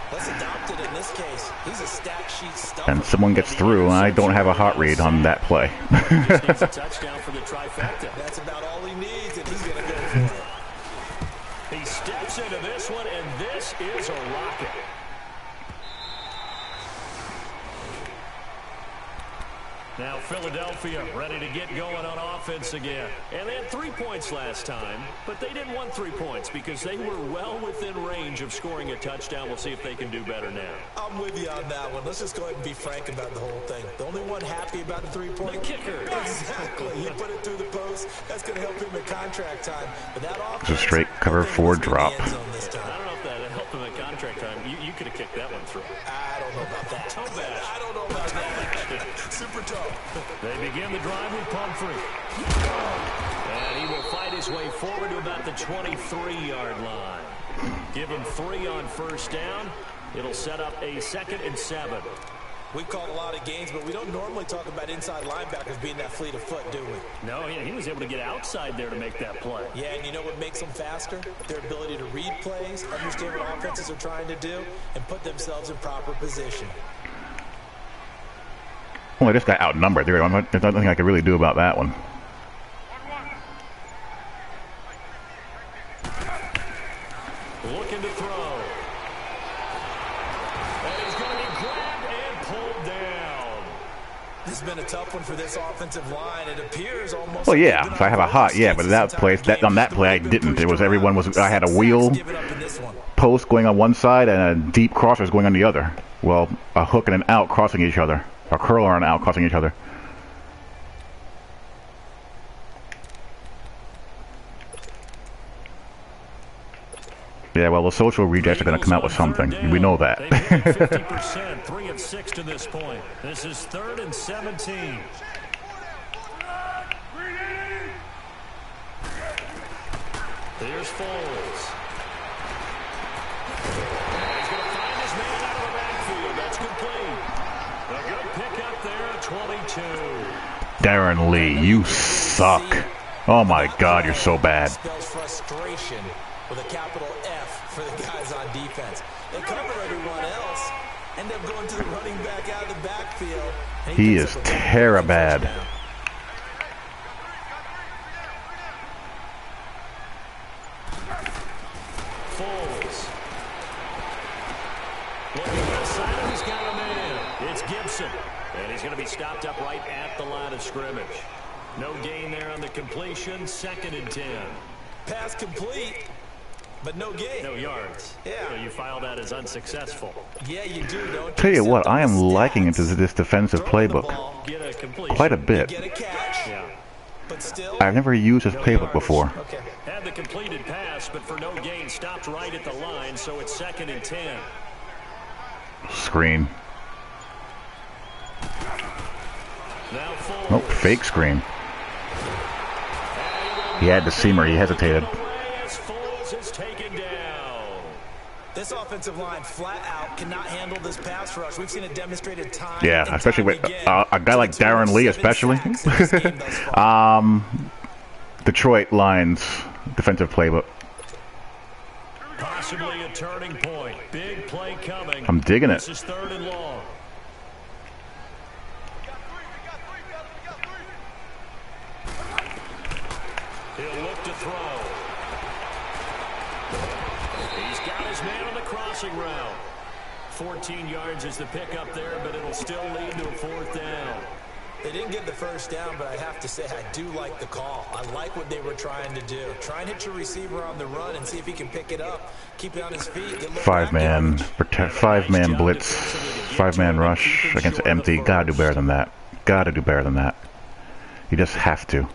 and someone gets through, I don't have a hot read on that play. That's about all he needs, and he's going to go for it. He steps into this one, and this is a rocket. Now Philadelphia ready to get going on offense again. And they had 3 points last time, but they didn't want 3 points because they were well within range of scoring a touchdown. We'll see if they can do better now. I'm with you on that one. Let's just go ahead and be frank about the whole thing. The only one happy about the 3-point kicker. Exactly. He put it through the post. That's going to help him in contract time. But that offense, it's a straight cover 4 drop. I don't know if that helped him in contract time. You could have kicked that one through. I don't know about that. I don't know about that. Super tough. They begin the drive with Pumphrey. And he will fight his way forward to about the 23-yard line. Give him 3 on first down. It'll set up a 2nd and 7. We call a lot of games, but we don't normally talk about inside linebackers being that fleet of foot, do we? No, he was able to get outside there to make that play. Yeah, and you know what makes them faster? Their ability to read plays, understand what offenses are trying to do, and put themselves in proper position. Well, I just got outnumbered. There's nothing I could really do about that one. Looking to throw. And he's going to be grabbed and pulled down. This has been a tough one for this offensive line. It appears almost. Well, yeah, if I have a hot, yeah, but that place, on that play, I didn't. It was I had a wheel post going on one side and a deep crossers going on the other. Well, a hook and an out crossing each other. A curler and an out crossing each other. Yeah, well, the social rejects are going to come out with something. We know that. 50%, 3 of 6 to this point. This is 3rd and 17. Here's Foles. He's going to find his man out of the backfield. That's complete. A good pickup there at 22. Darren Lee, you suck. Oh my God, you're so bad. Spells frustration with a capital F for the guys on defense. They cover everyone else, end up going to the running back out of the backfield. He is terribad. Foles. Looking inside, he's got a man. It's Gibson. And he's going to be stopped up right at the line of scrimmage. No gain there on the completion. 2nd and 10. Pass complete, but no gain. No yards. Yeah. So you file that as unsuccessful. Yeah, you do, don't you? Tell you what, I am liking into this defensive playbook Get a completion. quite a bit. Get a catch. Yeah. But still, I've never used this No playbook yards. before. okay. Had the completed pass, but for no gain, stopped right at the line, so it's 2nd and 10. Screen. Now Foles. Nope, fake screen. He had the seamer, he hesitated. As Foles is taken down. This offensive line flat out cannot handle this pass rush. We've seen it demonstrated time. Yeah, and especially time with again. a guy like Darren Lee, especially. Detroit Lions defensive playbook. Possibly a turning point. Big play coming. I'm digging it. This is 3rd and long. He'll look to throw. He's got his man on the crossing route. 14 yards is the pickup there, but it'll still lead to a 4th down. They didn't get the first down, but I have to say I do like the call. I like what they were trying to do. Try and hit your receiver on the run and see if he can pick it up. Keep it on his feet. Five-man blitz, 5-man rush against empty. Gotta do better than that. Gotta do better than that. You just have to.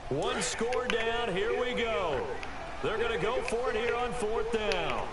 One score down. Here we go. They're going to go for it here on 4th down.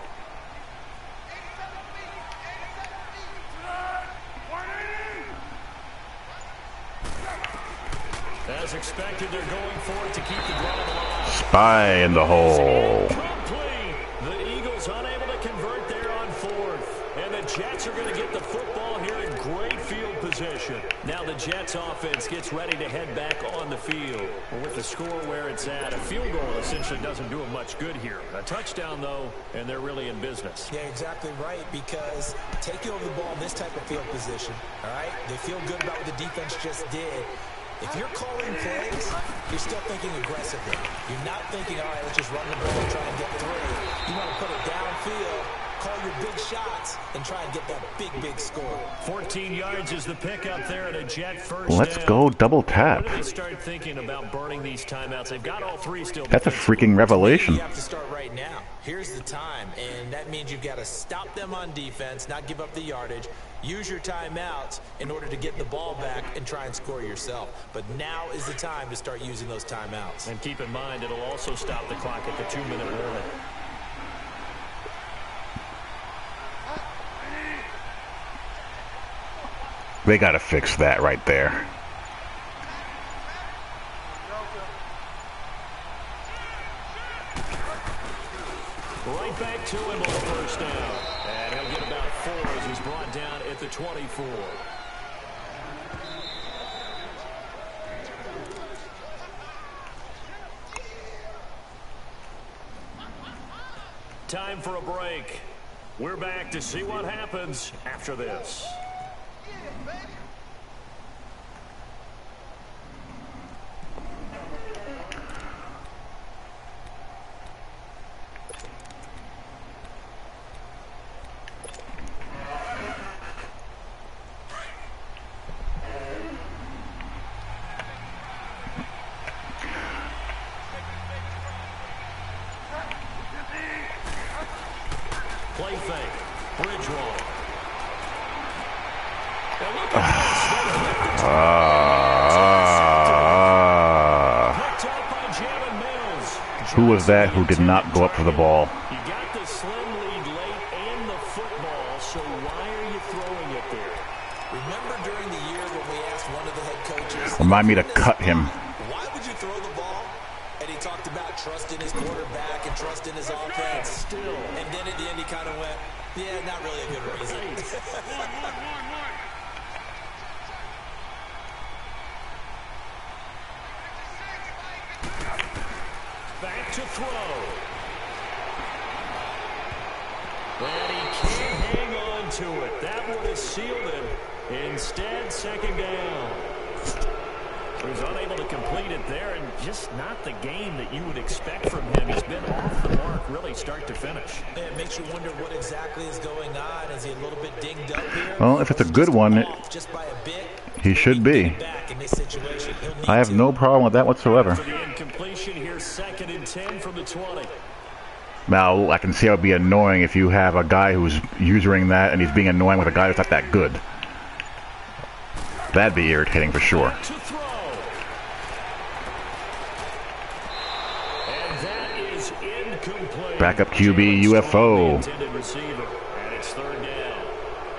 As expected, they're going for it to keep the drive alive. Spy in the hole. Complete. The Eagles unable to convert there on 4th. And the Jets are going to get the football here in great field position. Now the Jets offense gets ready to head back on the field. With the score where it's at, a field goal essentially doesn't do them much good here. A touchdown, though, and they're really in business. Yeah, exactly right, because taking over the ball in this type of field position, all right, they feel good about what the defense just did. If you're calling plays, you're still thinking aggressively. You're not thinking, all right, let's just run the ball and try and get through. You want to put it downfield, call your big shots, and try and get that big score. 14 yards is the pickup there at a Jet first Let's down. go double tap. When do they start thinking about burning these timeouts? They've got all 3 still. That's a freaking revelation. You have to start right now. Here's the time, and that means you've got to stop them on defense, not give up the yardage. Use your timeouts in order to get the ball back and try and score yourself. But now is the time to start using those timeouts. And keep in mind, it'll also stop the clock at the 2-minute warning. They gotta fix that right there. Right back to him on the first down. And he'll get about 4 as he's brought down at the 24. Time for a break. We're back to see what happens after this. Play fake. Bridgewater. Who was that who did not go up for the ball? You got the slim lead late and the football, so why are you throwing it there? Remember during the year when we asked one of the head coaches, Remind me to cut him. why would you throw the ball? And he talked about trust in his quarterback and trust in his offense. Still. And then at the end he kind of went, yeah, not really a good reason. Back to throw. And he can't hang on to it. That would have sealed him. Instead, second down. He was unable to complete it there, and just not the game that you would expect from him. He's been off the mark, really, start to finish. It makes you wonder what exactly is going on. Is he a little bit dinged up here? Well, if it's a good one, just by a bit, he should be. back in this situation. I have no problem with that whatsoever. For the incompletion here, 2nd and 10 from the 20. Now, I can see how it would be annoying if you have a guy who's using that and he's being annoying with a guy who's not that good. That'd be irritating for sure. To throw. And that is incomplete. Backup QB UFO. Intended receiver, and it's 3rd down.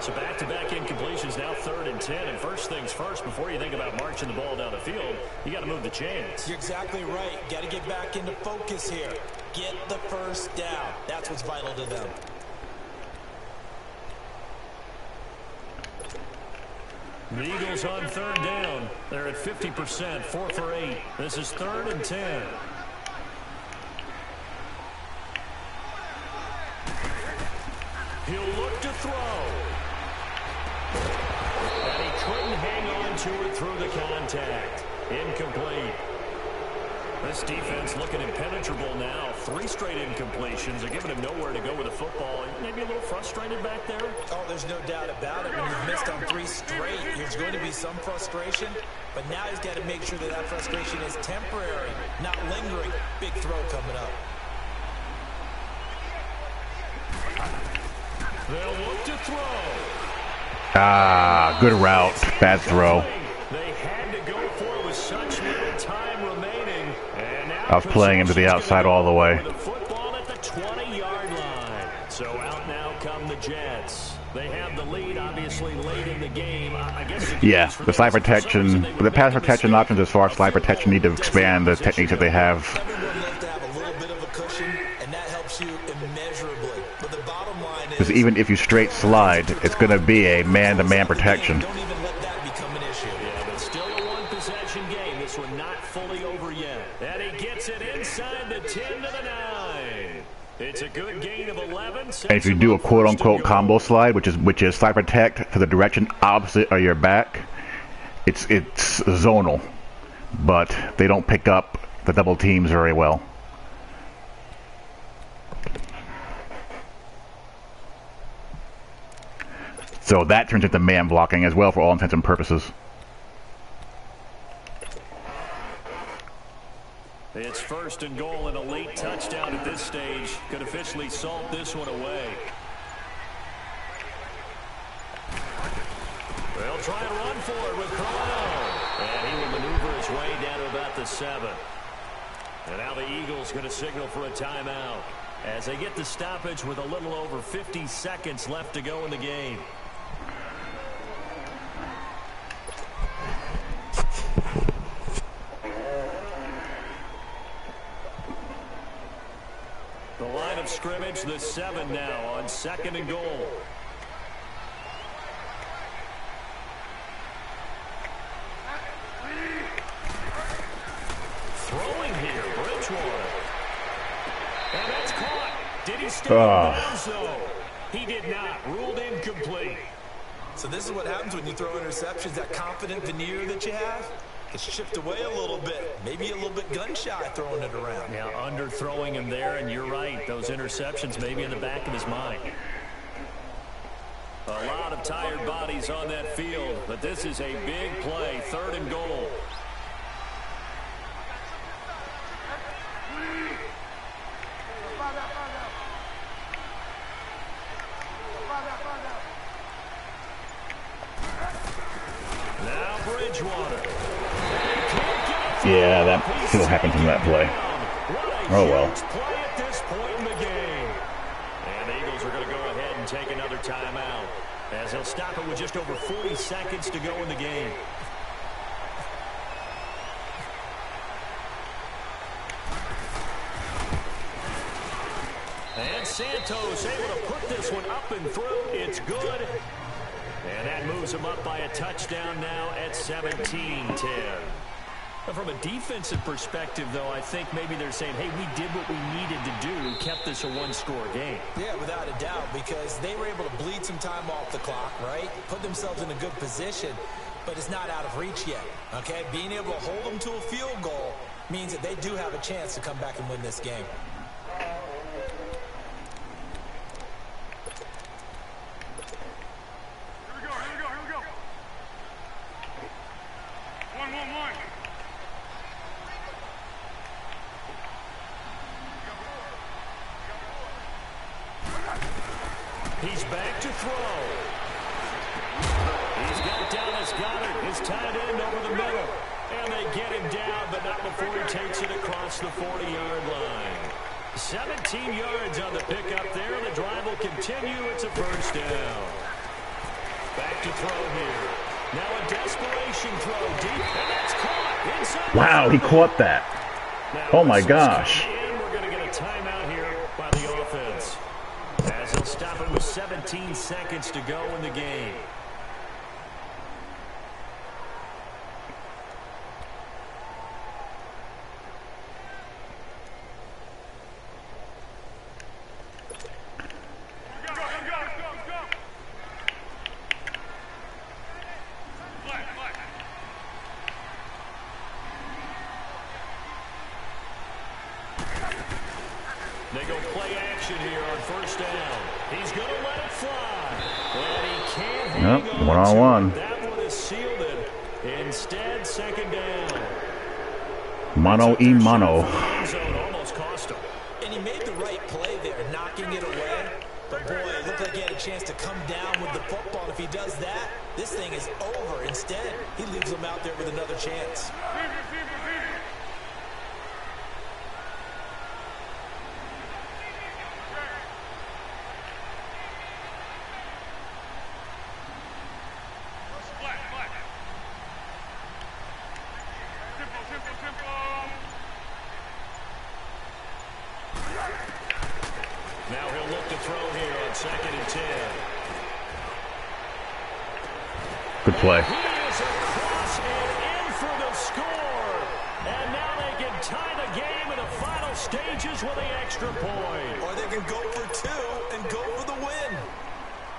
So back-to-back incompletions, now 3rd and 10. And first things first, before you think about marching the ball down the field, you got to move the chains. You're exactly right. Got to get back into focus here. Get the first down. That's what's vital to them. The Eagles on 3rd down. They're at 50%, 4 for 8. This is 3rd and 10. He'll look to throw. And he couldn't hang on to it through the contact. Incomplete. This defense looking impenetrable now. 3 straight incompletions. They're giving him nowhere to go with the football. Maybe a little frustrated back there. Oh, there's no doubt about it. When you've missed on 3 straight, there's going to be some frustration. But now he's got to make sure that that frustration is temporary, not lingering. Big throw coming up. They'll look to throw. Ah, good route. Bad throw. They had to go for it with such little time remaining. And now I was playing him to the outside all the way. the football at the 20-yard line. So out now come the Jets. They have the lead, obviously, late in the game. I guess Yeah, the slide protection, the pass protection options as far as slide protection need to expand the techniques that they have. Everyone loves to have a little bit of a cushion, and that helps you immeasurably. But the bottom line is, Because even if you straight slide, it's going to be a man-to-man protection. don't even let that become an issue. Yeah, but still a one-possession game. This one not fully over yet. And he gets it inside the 10 to the 9. It's a good gain of 11. And if you do a quote-unquote combo slide, which is slide protect to the direction opposite of your back, it's zonal, but they don't pick up the double teams very well. So that turns into man blocking as well for all intents and purposes. It's 1st and goal, and a late touchdown at this stage could officially salt this one away. They'll try to run for it with Crow. And he will maneuver his way down to about the 7. And now the Eagles going to signal for a timeout as they get the stoppage with a little over 50 seconds left to go in the game. The line of scrimmage, the 7 now on 2nd and goal. Throwing here, Bridgewater. And that's caught. Did he stay in bounds, though? He did not. Ruled incomplete. So this is what happens when you throw interceptions, that confident veneer that you have. It's chipped away a little bit. Maybe a little bit gun-shy throwing it around. Yeah, under-throwing him there, and you're right. Those interceptions may be in the back of his mind. A lot of tired bodies on that field, but this is a big play. 3rd and goal. Now Bridgewater. Yeah, that still happened from that play. Oh, well. Play at this point in the game. And the Eagles are going to go ahead and take another timeout, as they'll stop it with just over 40 seconds to go in the game. And Santos able to put this one up and through. It's good. And that moves him up by a touchdown now at 17-10. From a defensive perspective, though, I think maybe they're saying, hey, we did what we needed to do. We kept this a one-score game. Yeah, without a doubt, because they were able to bleed some time off the clock, right? Put themselves in a good position, but it's not out of reach yet, okay? Being able to hold them to a field goal means that they do have a chance to come back and win this game. He's back to throw. He's got Dallas Goedert, his tight end over the middle. And they get him down, but not before he takes it across the 40-yard line. 17 yards on the pickup there. The drive will continue. It's a first down. Back to throw here. Now a desperation throw deep, and that's caught inside. Wow, he caught that. Now, Oh, my gosh. we're going to get a timeout here by the offense, as he'll stop it with 17 seconds to go in the game. They go play action here on first down. He's going to let it fly. And he can't hang on one-on-one. to it. That one is sealed it. Instead, 2nd down. Mano y mano. Zone almost cost him. And he made the right play there, knocking it away. But, boy, it looked like he had a chance to come down with the football. If he does that, this thing is over. Instead, he leaves him out there with another chance. Now he'll look to throw here on 2nd and 10. Good play. He is across and in for the score. And now they can tie the game in the final stages with the extra point. Or they can go for 2 and go for the win.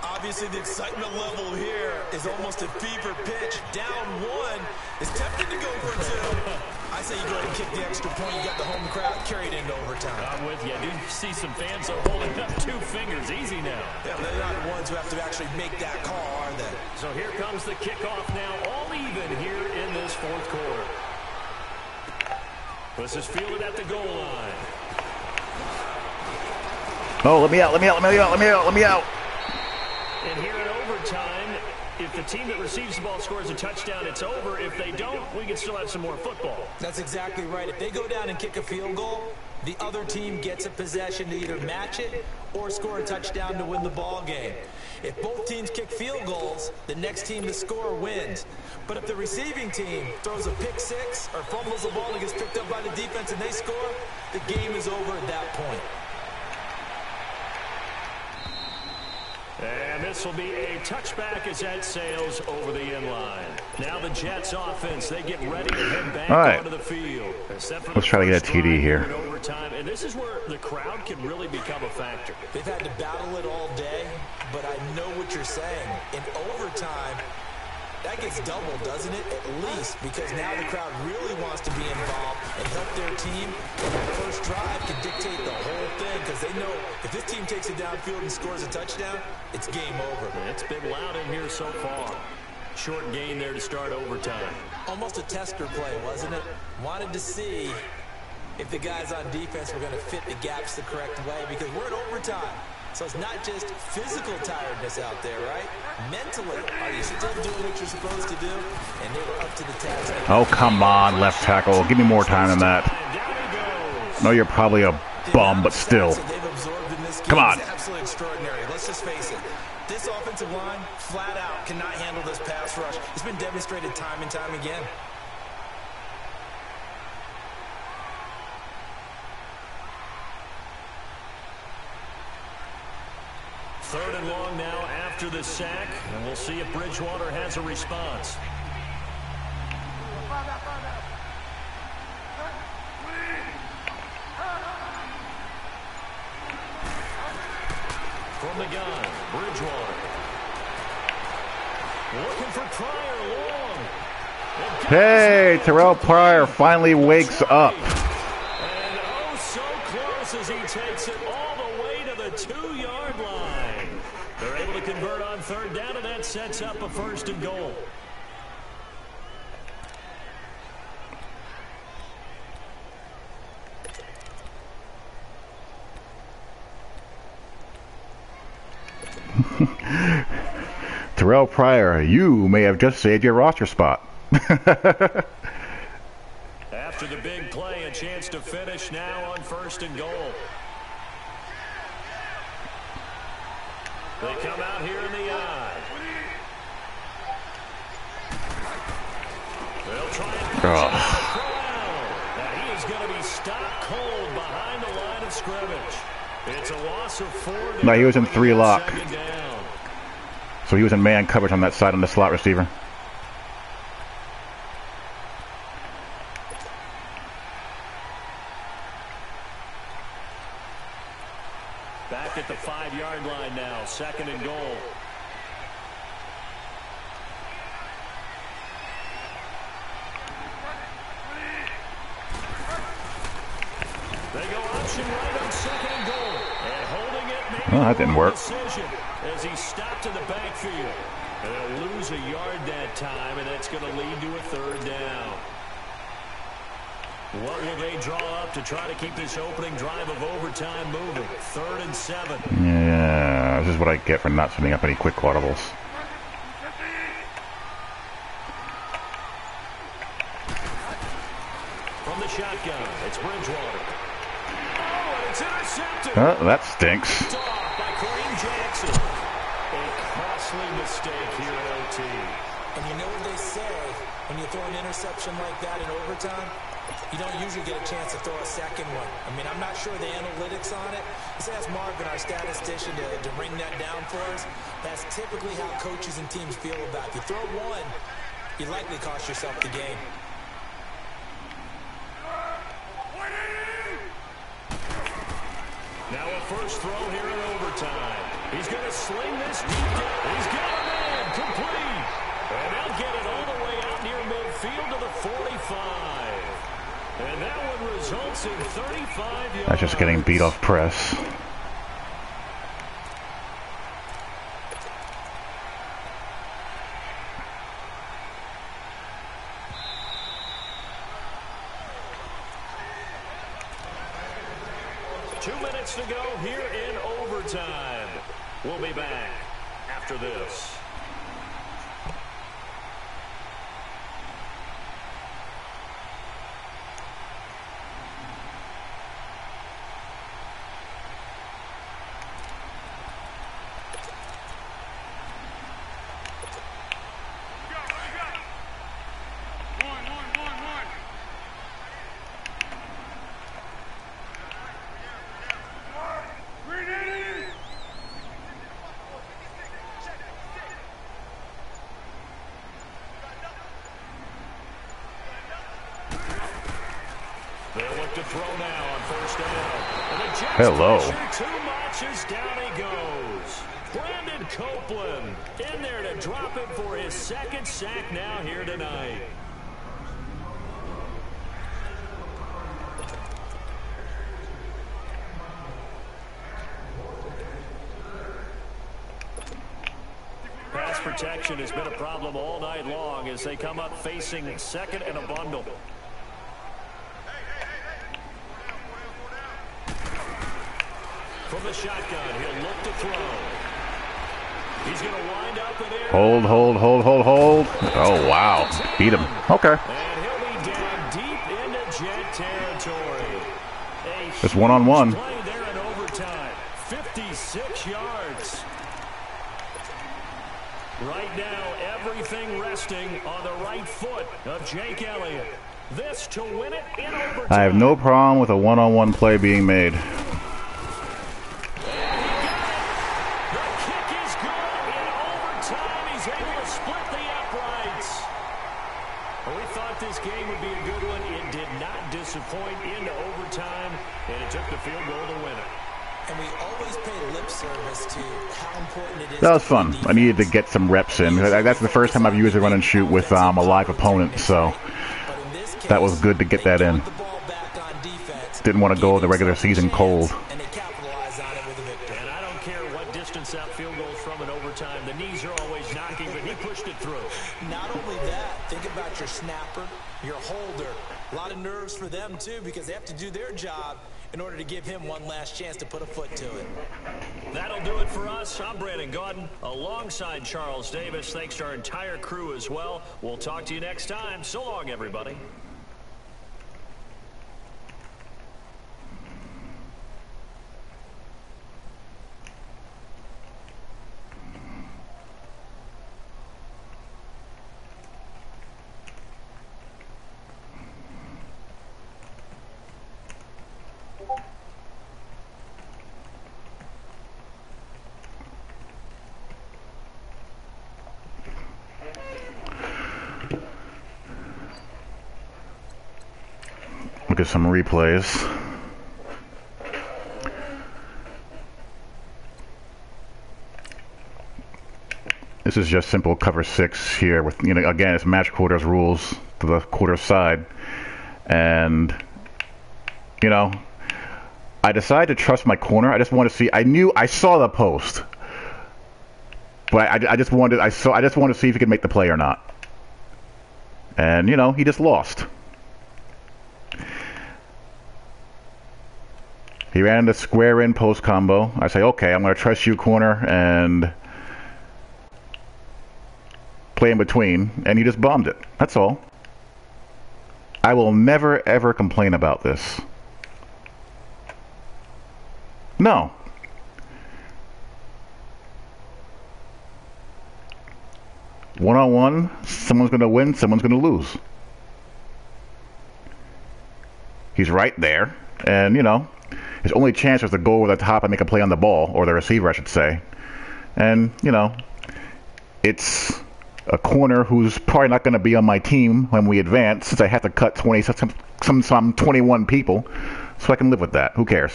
Obviously, the excitement level here is almost a fever pitch. Down 1 is tempted to go for 2. I say you go ahead and kick the extra point. You got the home crowd carried into overtime. I'm with you. I do see some fans are holding up 2 fingers. Easy now. Yeah, they're not the ones who have to actually make that call, are they? So here comes the kickoff now, all even here in this 4th quarter. This is fielded at the goal line. Oh, let me out, let me out, let me out, let me out, let me out. And here in overtime, if the team that receives the ball scores a touchdown, it's over. If they don't, we can still have some more football. That's exactly right. If they go down and kick a field goal, the other team gets a possession to either match it or score a touchdown to win the ball game. If both teams kick field goals, the next team to score wins. But if the receiving team throws a pick 6 or fumbles the ball and gets picked up by the defense and they score, the game is over at that point. And this will be a touchback as that sails over the inline. Now the Jets offense, they get ready to head back onto the field. Let's try to get a TD here. Overtime, and this is where the crowd can really become a factor. They've had to battle it all day, but I know what you're saying. In overtime, that gets doubled, doesn't it? At least, because now the crowd really wants to be involved and help their team. And that first drive can dictate the whole thing because they know if this team takes it downfield and scores a touchdown, it's game over. It's been loud in here so far. Short gain there to start overtime. Almost a tester play, wasn't it? Wanted to see if the guys on defense were going to fit the gaps the correct way because we're in overtime. So it's not just physical tiredness out there, right? Mentally, are you still doing what you're supposed to do? And they were up to the task. Oh, come on, left tackle. Give me more time than that. I know you're probably a bum, but still. Come on. Absolutely extraordinary. Let's just face it. This offensive line, flat out, cannot handle this pass rush. It's been demonstrated time and time again. Third and long now after the sack, and we'll see if Bridgewater has a response. From the gun, Bridgewater. Looking for Pryor long. Hey, Terrell Pryor finally wakes up. And oh, so close as he takes it all the way to the 2-yard line. They're able to convert on third down, and that sets up a first and goal. Terrell Pryor, you may have just saved your roster spot. After the big play, a chance to finish now on first and goal. They come out here in the eye. They'll try and push it. Now he is going to be stopped cold behind the line of scrimmage. It's a loss of 4. No, he was in 3 lock. So he was in man coverage on that side on the slot receiver. Back at the 5-yard line now, second and goal. They go option right on second and goal. And holding it maybe that didn't work. As he stopped in the backfield. And they'll lose a yard that time, and that's going to lead to a third down. What will they draw up to try to keep this opening drive of overtime moving? 3rd and 7. Yeah, this is what I get for not setting up any quick audibles. From the shotgun, it's Bridgewater. Oh, and it's intercepted. That stinks. By Kareem Jackson. A costly mistake here at OT. And you know what they say, when you throw an interception like that in overtime, you don't usually get a chance to throw a second one. I mean, I'm not sure the analytics on it. Let's ask Marvin, our statistician, to bring that down for us. That's typically how coaches and teams feel about it. If you throw one, you likely cost yourself the game. Now a first throw here in overtime. He's going to sling this deep down. He's got a man complete. And they'll get it all the way out near midfield to the 45. And that one results in 35 yards. That's just getting beat off press. To go here in overtime. We'll be back after this. throw now on first down. And the Jets Hello. pressure too much as down he goes. Brandon Copeland in there to drop him for his second sack now here tonight. Pass protection has been a problem all night long as they come up facing second and a bundle. From the shotgun, he'll look to throw. He's going to wind up in there. Hold. Oh, wow. Beat him. Okay. And he'll be down deep into Jet territory. It's one-on-one. Play there in overtime. 56 yards. Right now, everything resting on the right foot of Jake Elliott. This to win it in overtime. I have no problem with a one-on-one play being made. This game would be a good one. It did not disappoint into overtime, and it took the field goal to win it. And we always pay lip service to how important it is. That was fun. I needed to get some reps in. That's the first time I've used a run and shoot with a live opponent, so that was good to get that in. Didn't want to go the regular season cold. And they capitalize on it with a victory. And I don't care what distance that field goal is from in overtime. The knees are always knocking, but he pushed it through. Not only that, think about your snapper, your holder. A lot of nerves for them, too, because they have to do their job in order to give him one last chance to put a foot to it. That'll do it for us. I'm Brandon Gaudin alongside Charles Davis. Thanks to our entire crew as well. We'll talk to you next time. So long, everybody. Look at some replays. This is just simple cover 6 here with, again, it's match quarters rules to the quarter side. And, I decided to trust my corner. I just want to see, I saw the post. But I just wanted to see if he could make the play or not. And, he just lost. He ran into square in post combo. I say, okay, I'm going to trust you, corner, and play in between. And he just bombed it. That's all. I will never, ever complain about this. No. One-on-one, someone's going to win, someone's going to lose. He's right there. And, his only chance was to go over the top and make a play on the ball, or the receiver, I should say. And, it's a corner who's probably not going to be on my team when we advance, since I have to cut 21 people, so I can live with that. Who cares?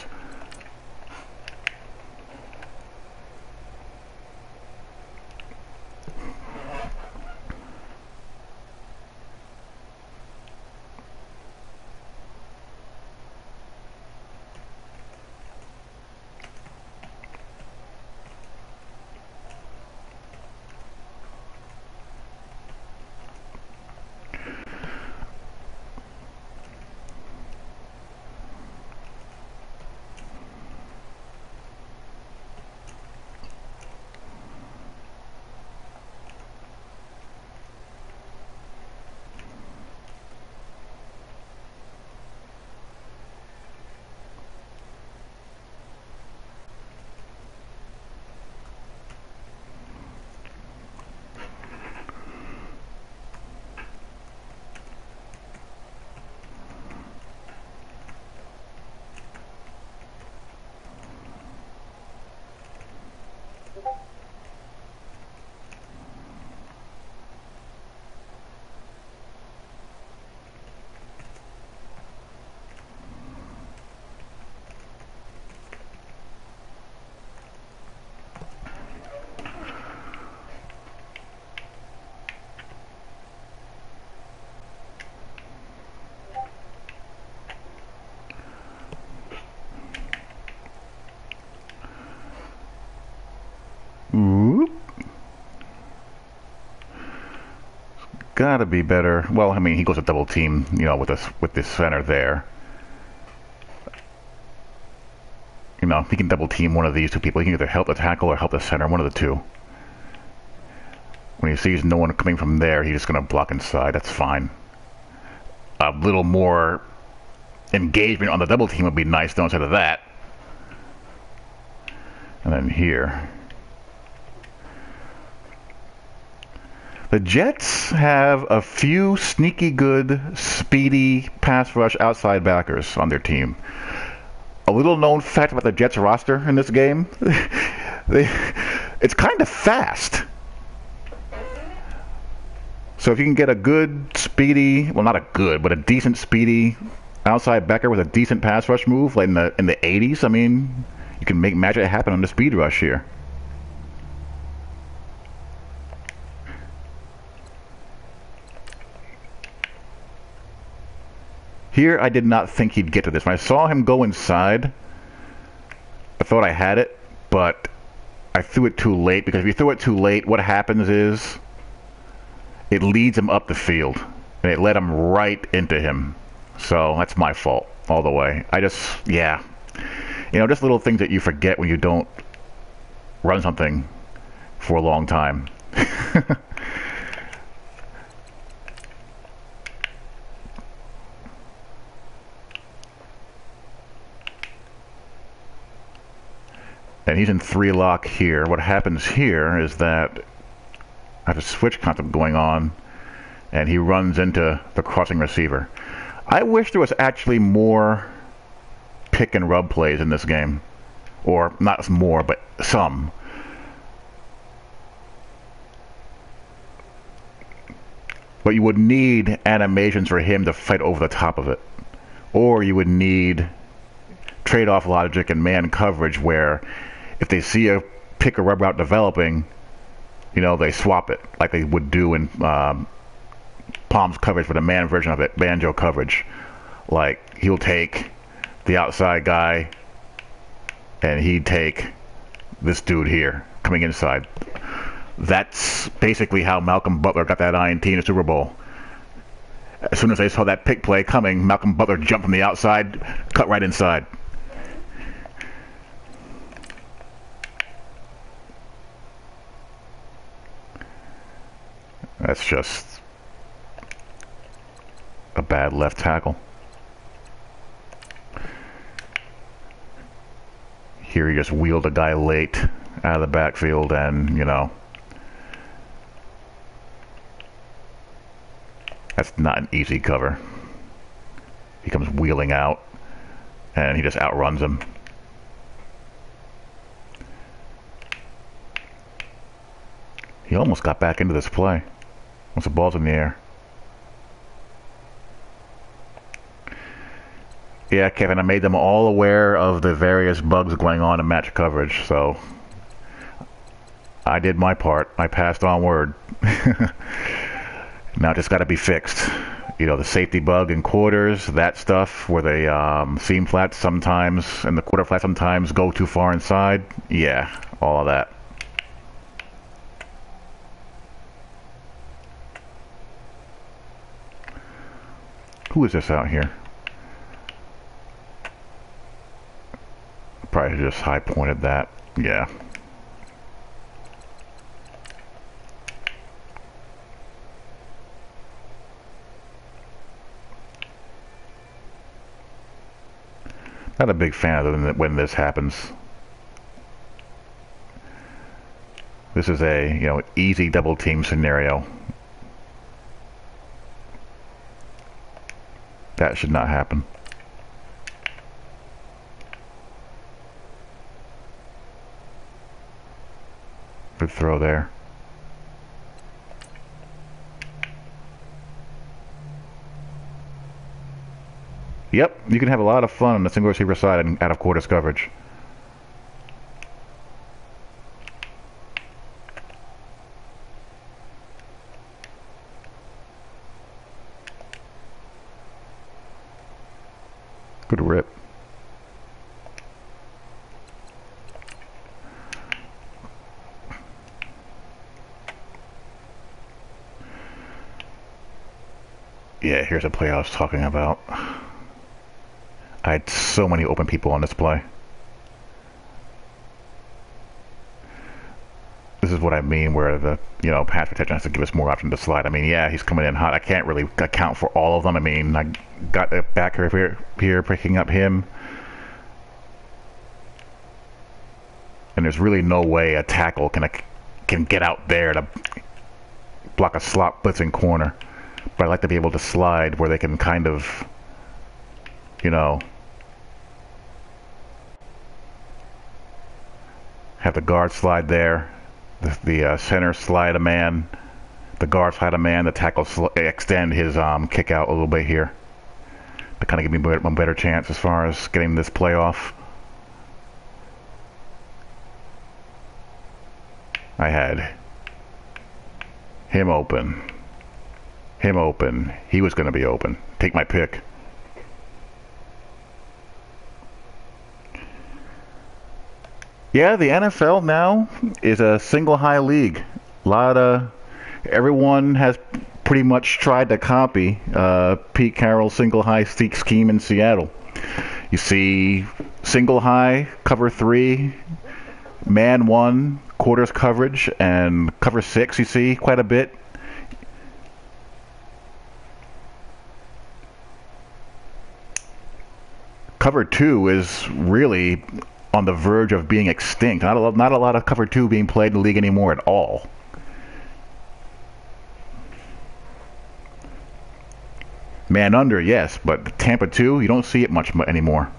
got to be better. Well, I mean, he goes to double team, you know, with this center there. You know, he can double team one of these two people. He can either help the tackle or help the center, one of the two. When he sees no one coming from there, he's just going to block inside. That's fine. A little more engagement on the double team would be nice, though, instead of that. And then here. The Jets have a few sneaky good, speedy pass rush outside backers on their team. A little known fact about the Jets roster in this game, it's kind of fast. So if you can get a good, speedy, well, not a good, but a decent, speedy outside backer with a decent pass rush move, like in the 80s, I mean, you can make magic happen on the speed rush here. Here, I did not think he'd get to this. When I saw him go inside, I thought I had it, but I threw it too late, because if you throw it too late, what happens is it leads him up the field, and it led him right into him. So that's my fault all the way. Yeah. You know, just little things that you forget when you don't run something for a long time. And he's in 3-lock here. What happens here is that I have a switch concept going on, and he runs into the crossing receiver. I wish there was actually more pick and rub plays in this game. Or not more, but some. But you would need animations for him to fight over the top of it. Or you would need trade-off logic and man coverage where if they see a pick or rub route developing, you know, they swap it like they would do in Palm's coverage for the man version of it, banjo coverage. Like, he'll take the outside guy and he'd take this dude here coming inside. That's basically how Malcolm Butler got that INT in the Super Bowl. As soon as they saw that pick play coming, Malcolm Butler jumped from the outside, cut right inside. That's just a bad left tackle. Here he just wheeled a guy late out of the backfield, and, you know, that's not an easy cover. He comes wheeling out, and he just outruns him. He almost got back into this play once the ball's in the air. Yeah, Kevin, I made them all aware of the various bugs going on in match coverage, so I did my part. I passed on word. Now it just got to be fixed. You know, the safety bug in quarters, that stuff, where they seam flats sometimes and the quarter flats sometimes go too far inside. Yeah, all of that. Who is this out here? Probably just high pointed that. Yeah. Not a big fan of it when this happens. This is a, you know, easy double team scenario. That should not happen. Good throw there. Yep, you can have a lot of fun on the single receiver side and out of quarters coverage. Good rip. Yeah, here's a play I was talking about. I had so many open people on this play. This is what I mean, where the, pass protection has to give us more option to slide. I mean, yeah, he's coming in hot. I can't really account for all of them. I mean, I got the backer here picking up him. And there's really no way a tackle can get out there to block a slot blitzing corner. But I like to be able to slide where they can kind of, have the guard slide there. The center slide a man, the guard slide a man, the tackle extend his kick out a little bit here to kind of give me a better chance as far as getting this play off. I had him open, he was going to be open. Take my pick. Yeah, the NFL now is a single high league. Everyone has pretty much tried to copy Pete Carroll's single high scheme in Seattle. You see single high, cover 3, man 1, quarters coverage, and cover 6 you see quite a bit. Cover 2 is really on the verge of being extinct. Not a lot of cover 2 being played in the league anymore at all. Man under, yes, but Tampa 2, you don't see it much anymore.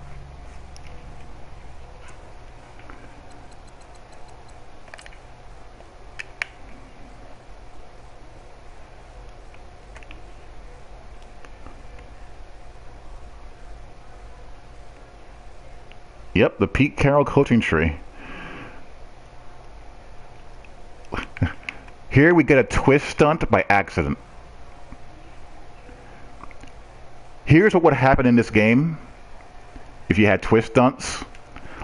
Yep, the Pete Carroll coaching tree. Here we get a twist stunt by accident. Here's what would happen in this game if you had twist stunts.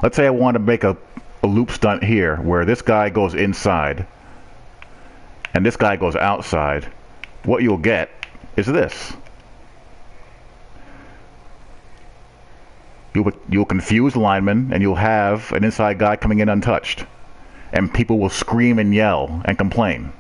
Let's say I want to make a loop stunt here where this guy goes inside and this guy goes outside. What you'll get is this. You'll confuse linemen, and you'll have an inside guy coming in untouched. And people will scream and yell and complain.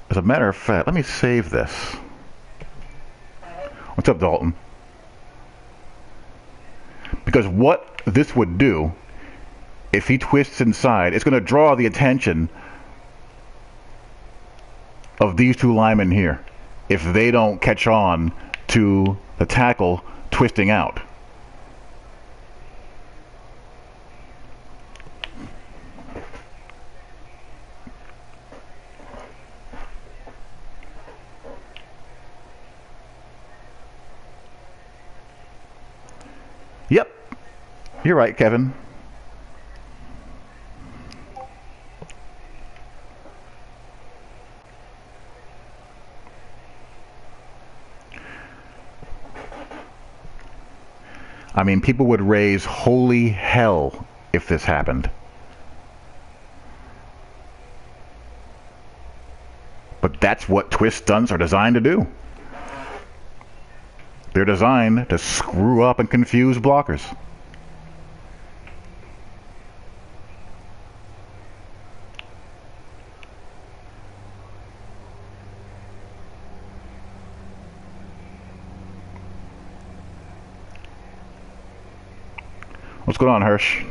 As a matter of fact, let me save this. What's up, Dalton? Because what this would do, if he twists inside, it's going to draw the attention of these two linemen here if they don't catch on to the tackle twisting out. Yep, you're right, Kevin. I mean, people would raise holy hell if this happened. But that's what twist stunts are designed to do. They're designed to screw up and confuse blockers. What's going on, Hirsch?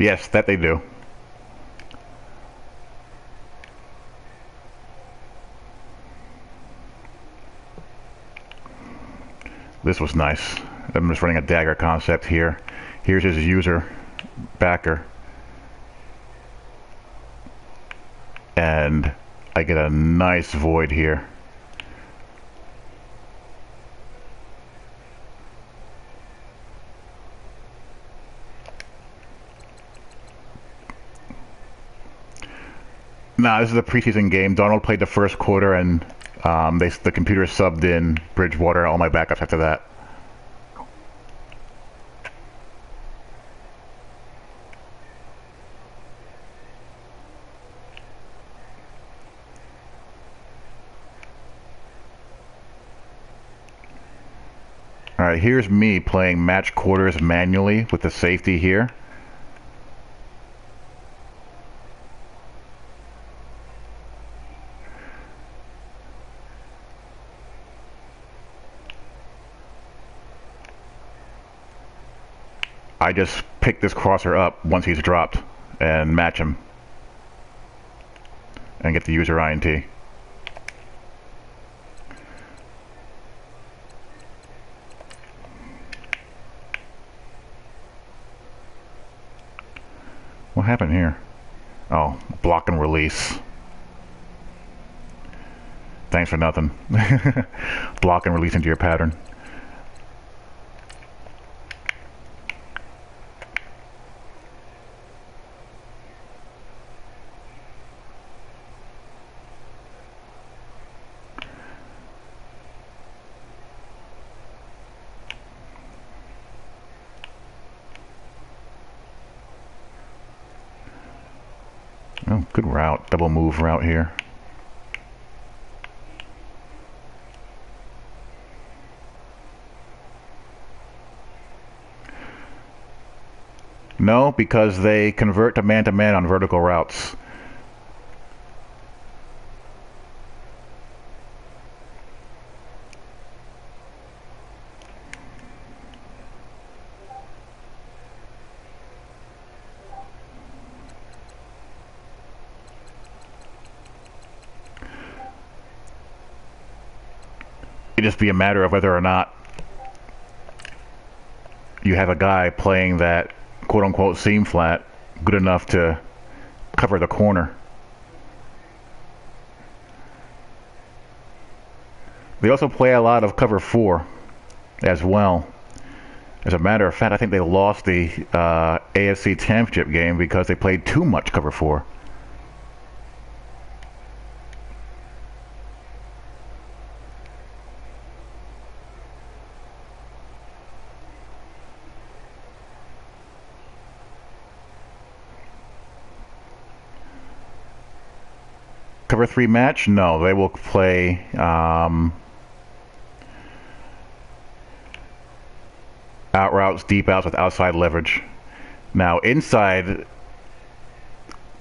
Yes, that they do. This was nice. I'm just running a dagger concept here. Here's his user backer. And I get a nice void here. Nah, this is a preseason game. Donald played the first quarter, and the computer subbed in Bridgewater and all my backups after that. Alright, here's me playing match quarters manually with the safety here. I just pick this crosser up once he's dropped and match him and get the user INT. What happened here? Oh, block and release. Thanks for nothing. Block and release into your pattern. Oh, good route. Double move route here. No, because they convert to man on vertical routes. It'd just be a matter of whether or not you have a guy playing that quote-unquote seam flat good enough to cover the corner. They also play a lot of cover 4 as well. As a matter of fact, I think they lost the AFC Championship game because they played too much cover 4. Cover 3 match? No, they will play out routes, deep outs with outside leverage. Now inside,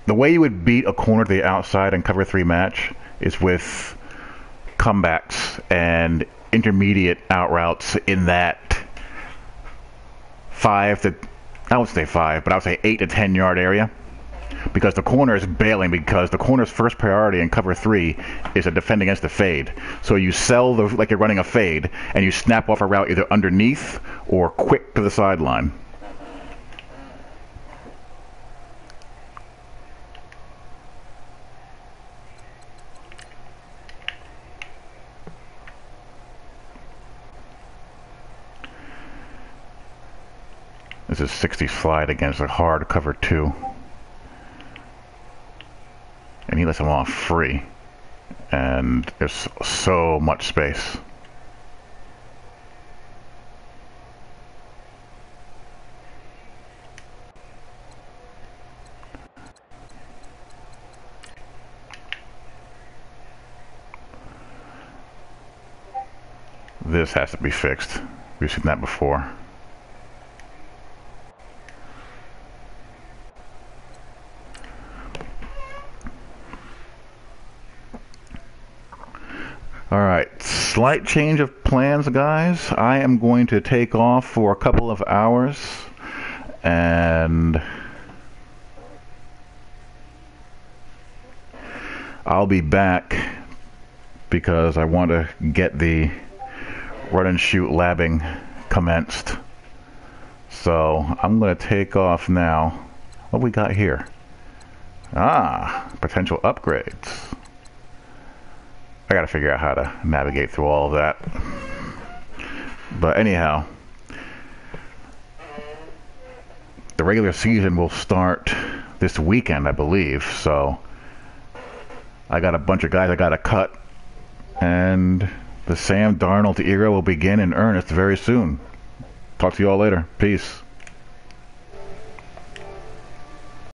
the way you would beat a corner to the outside in cover 3 match is with comebacks and intermediate out routes in that 5 to, I would say 5, but I would say 8 to 10 yard area. Because the corner is bailing, because the corner's first priority in cover 3 is to defend against the fade. So you sell like you're running a fade, and you snap off a route either underneath or quick to the sideline. This is 60 slide against a hard cover 2. And he lets him off free. And there's so much space. This has to be fixed. We've seen that before. Alright, slight change of plans, guys. I am going to take off for a couple of hours and I'll be back because I want to get the run and shoot labbing commenced. So I'm going to take off now. What we got here? Ah, potential upgrades. I gotta figure out how to navigate through all of that. But anyhow, the regular season will start this weekend, I believe. So I got a bunch of guys I got to cut. And the Sam Darnold era will begin in earnest very soon. Talk to you all later. Peace.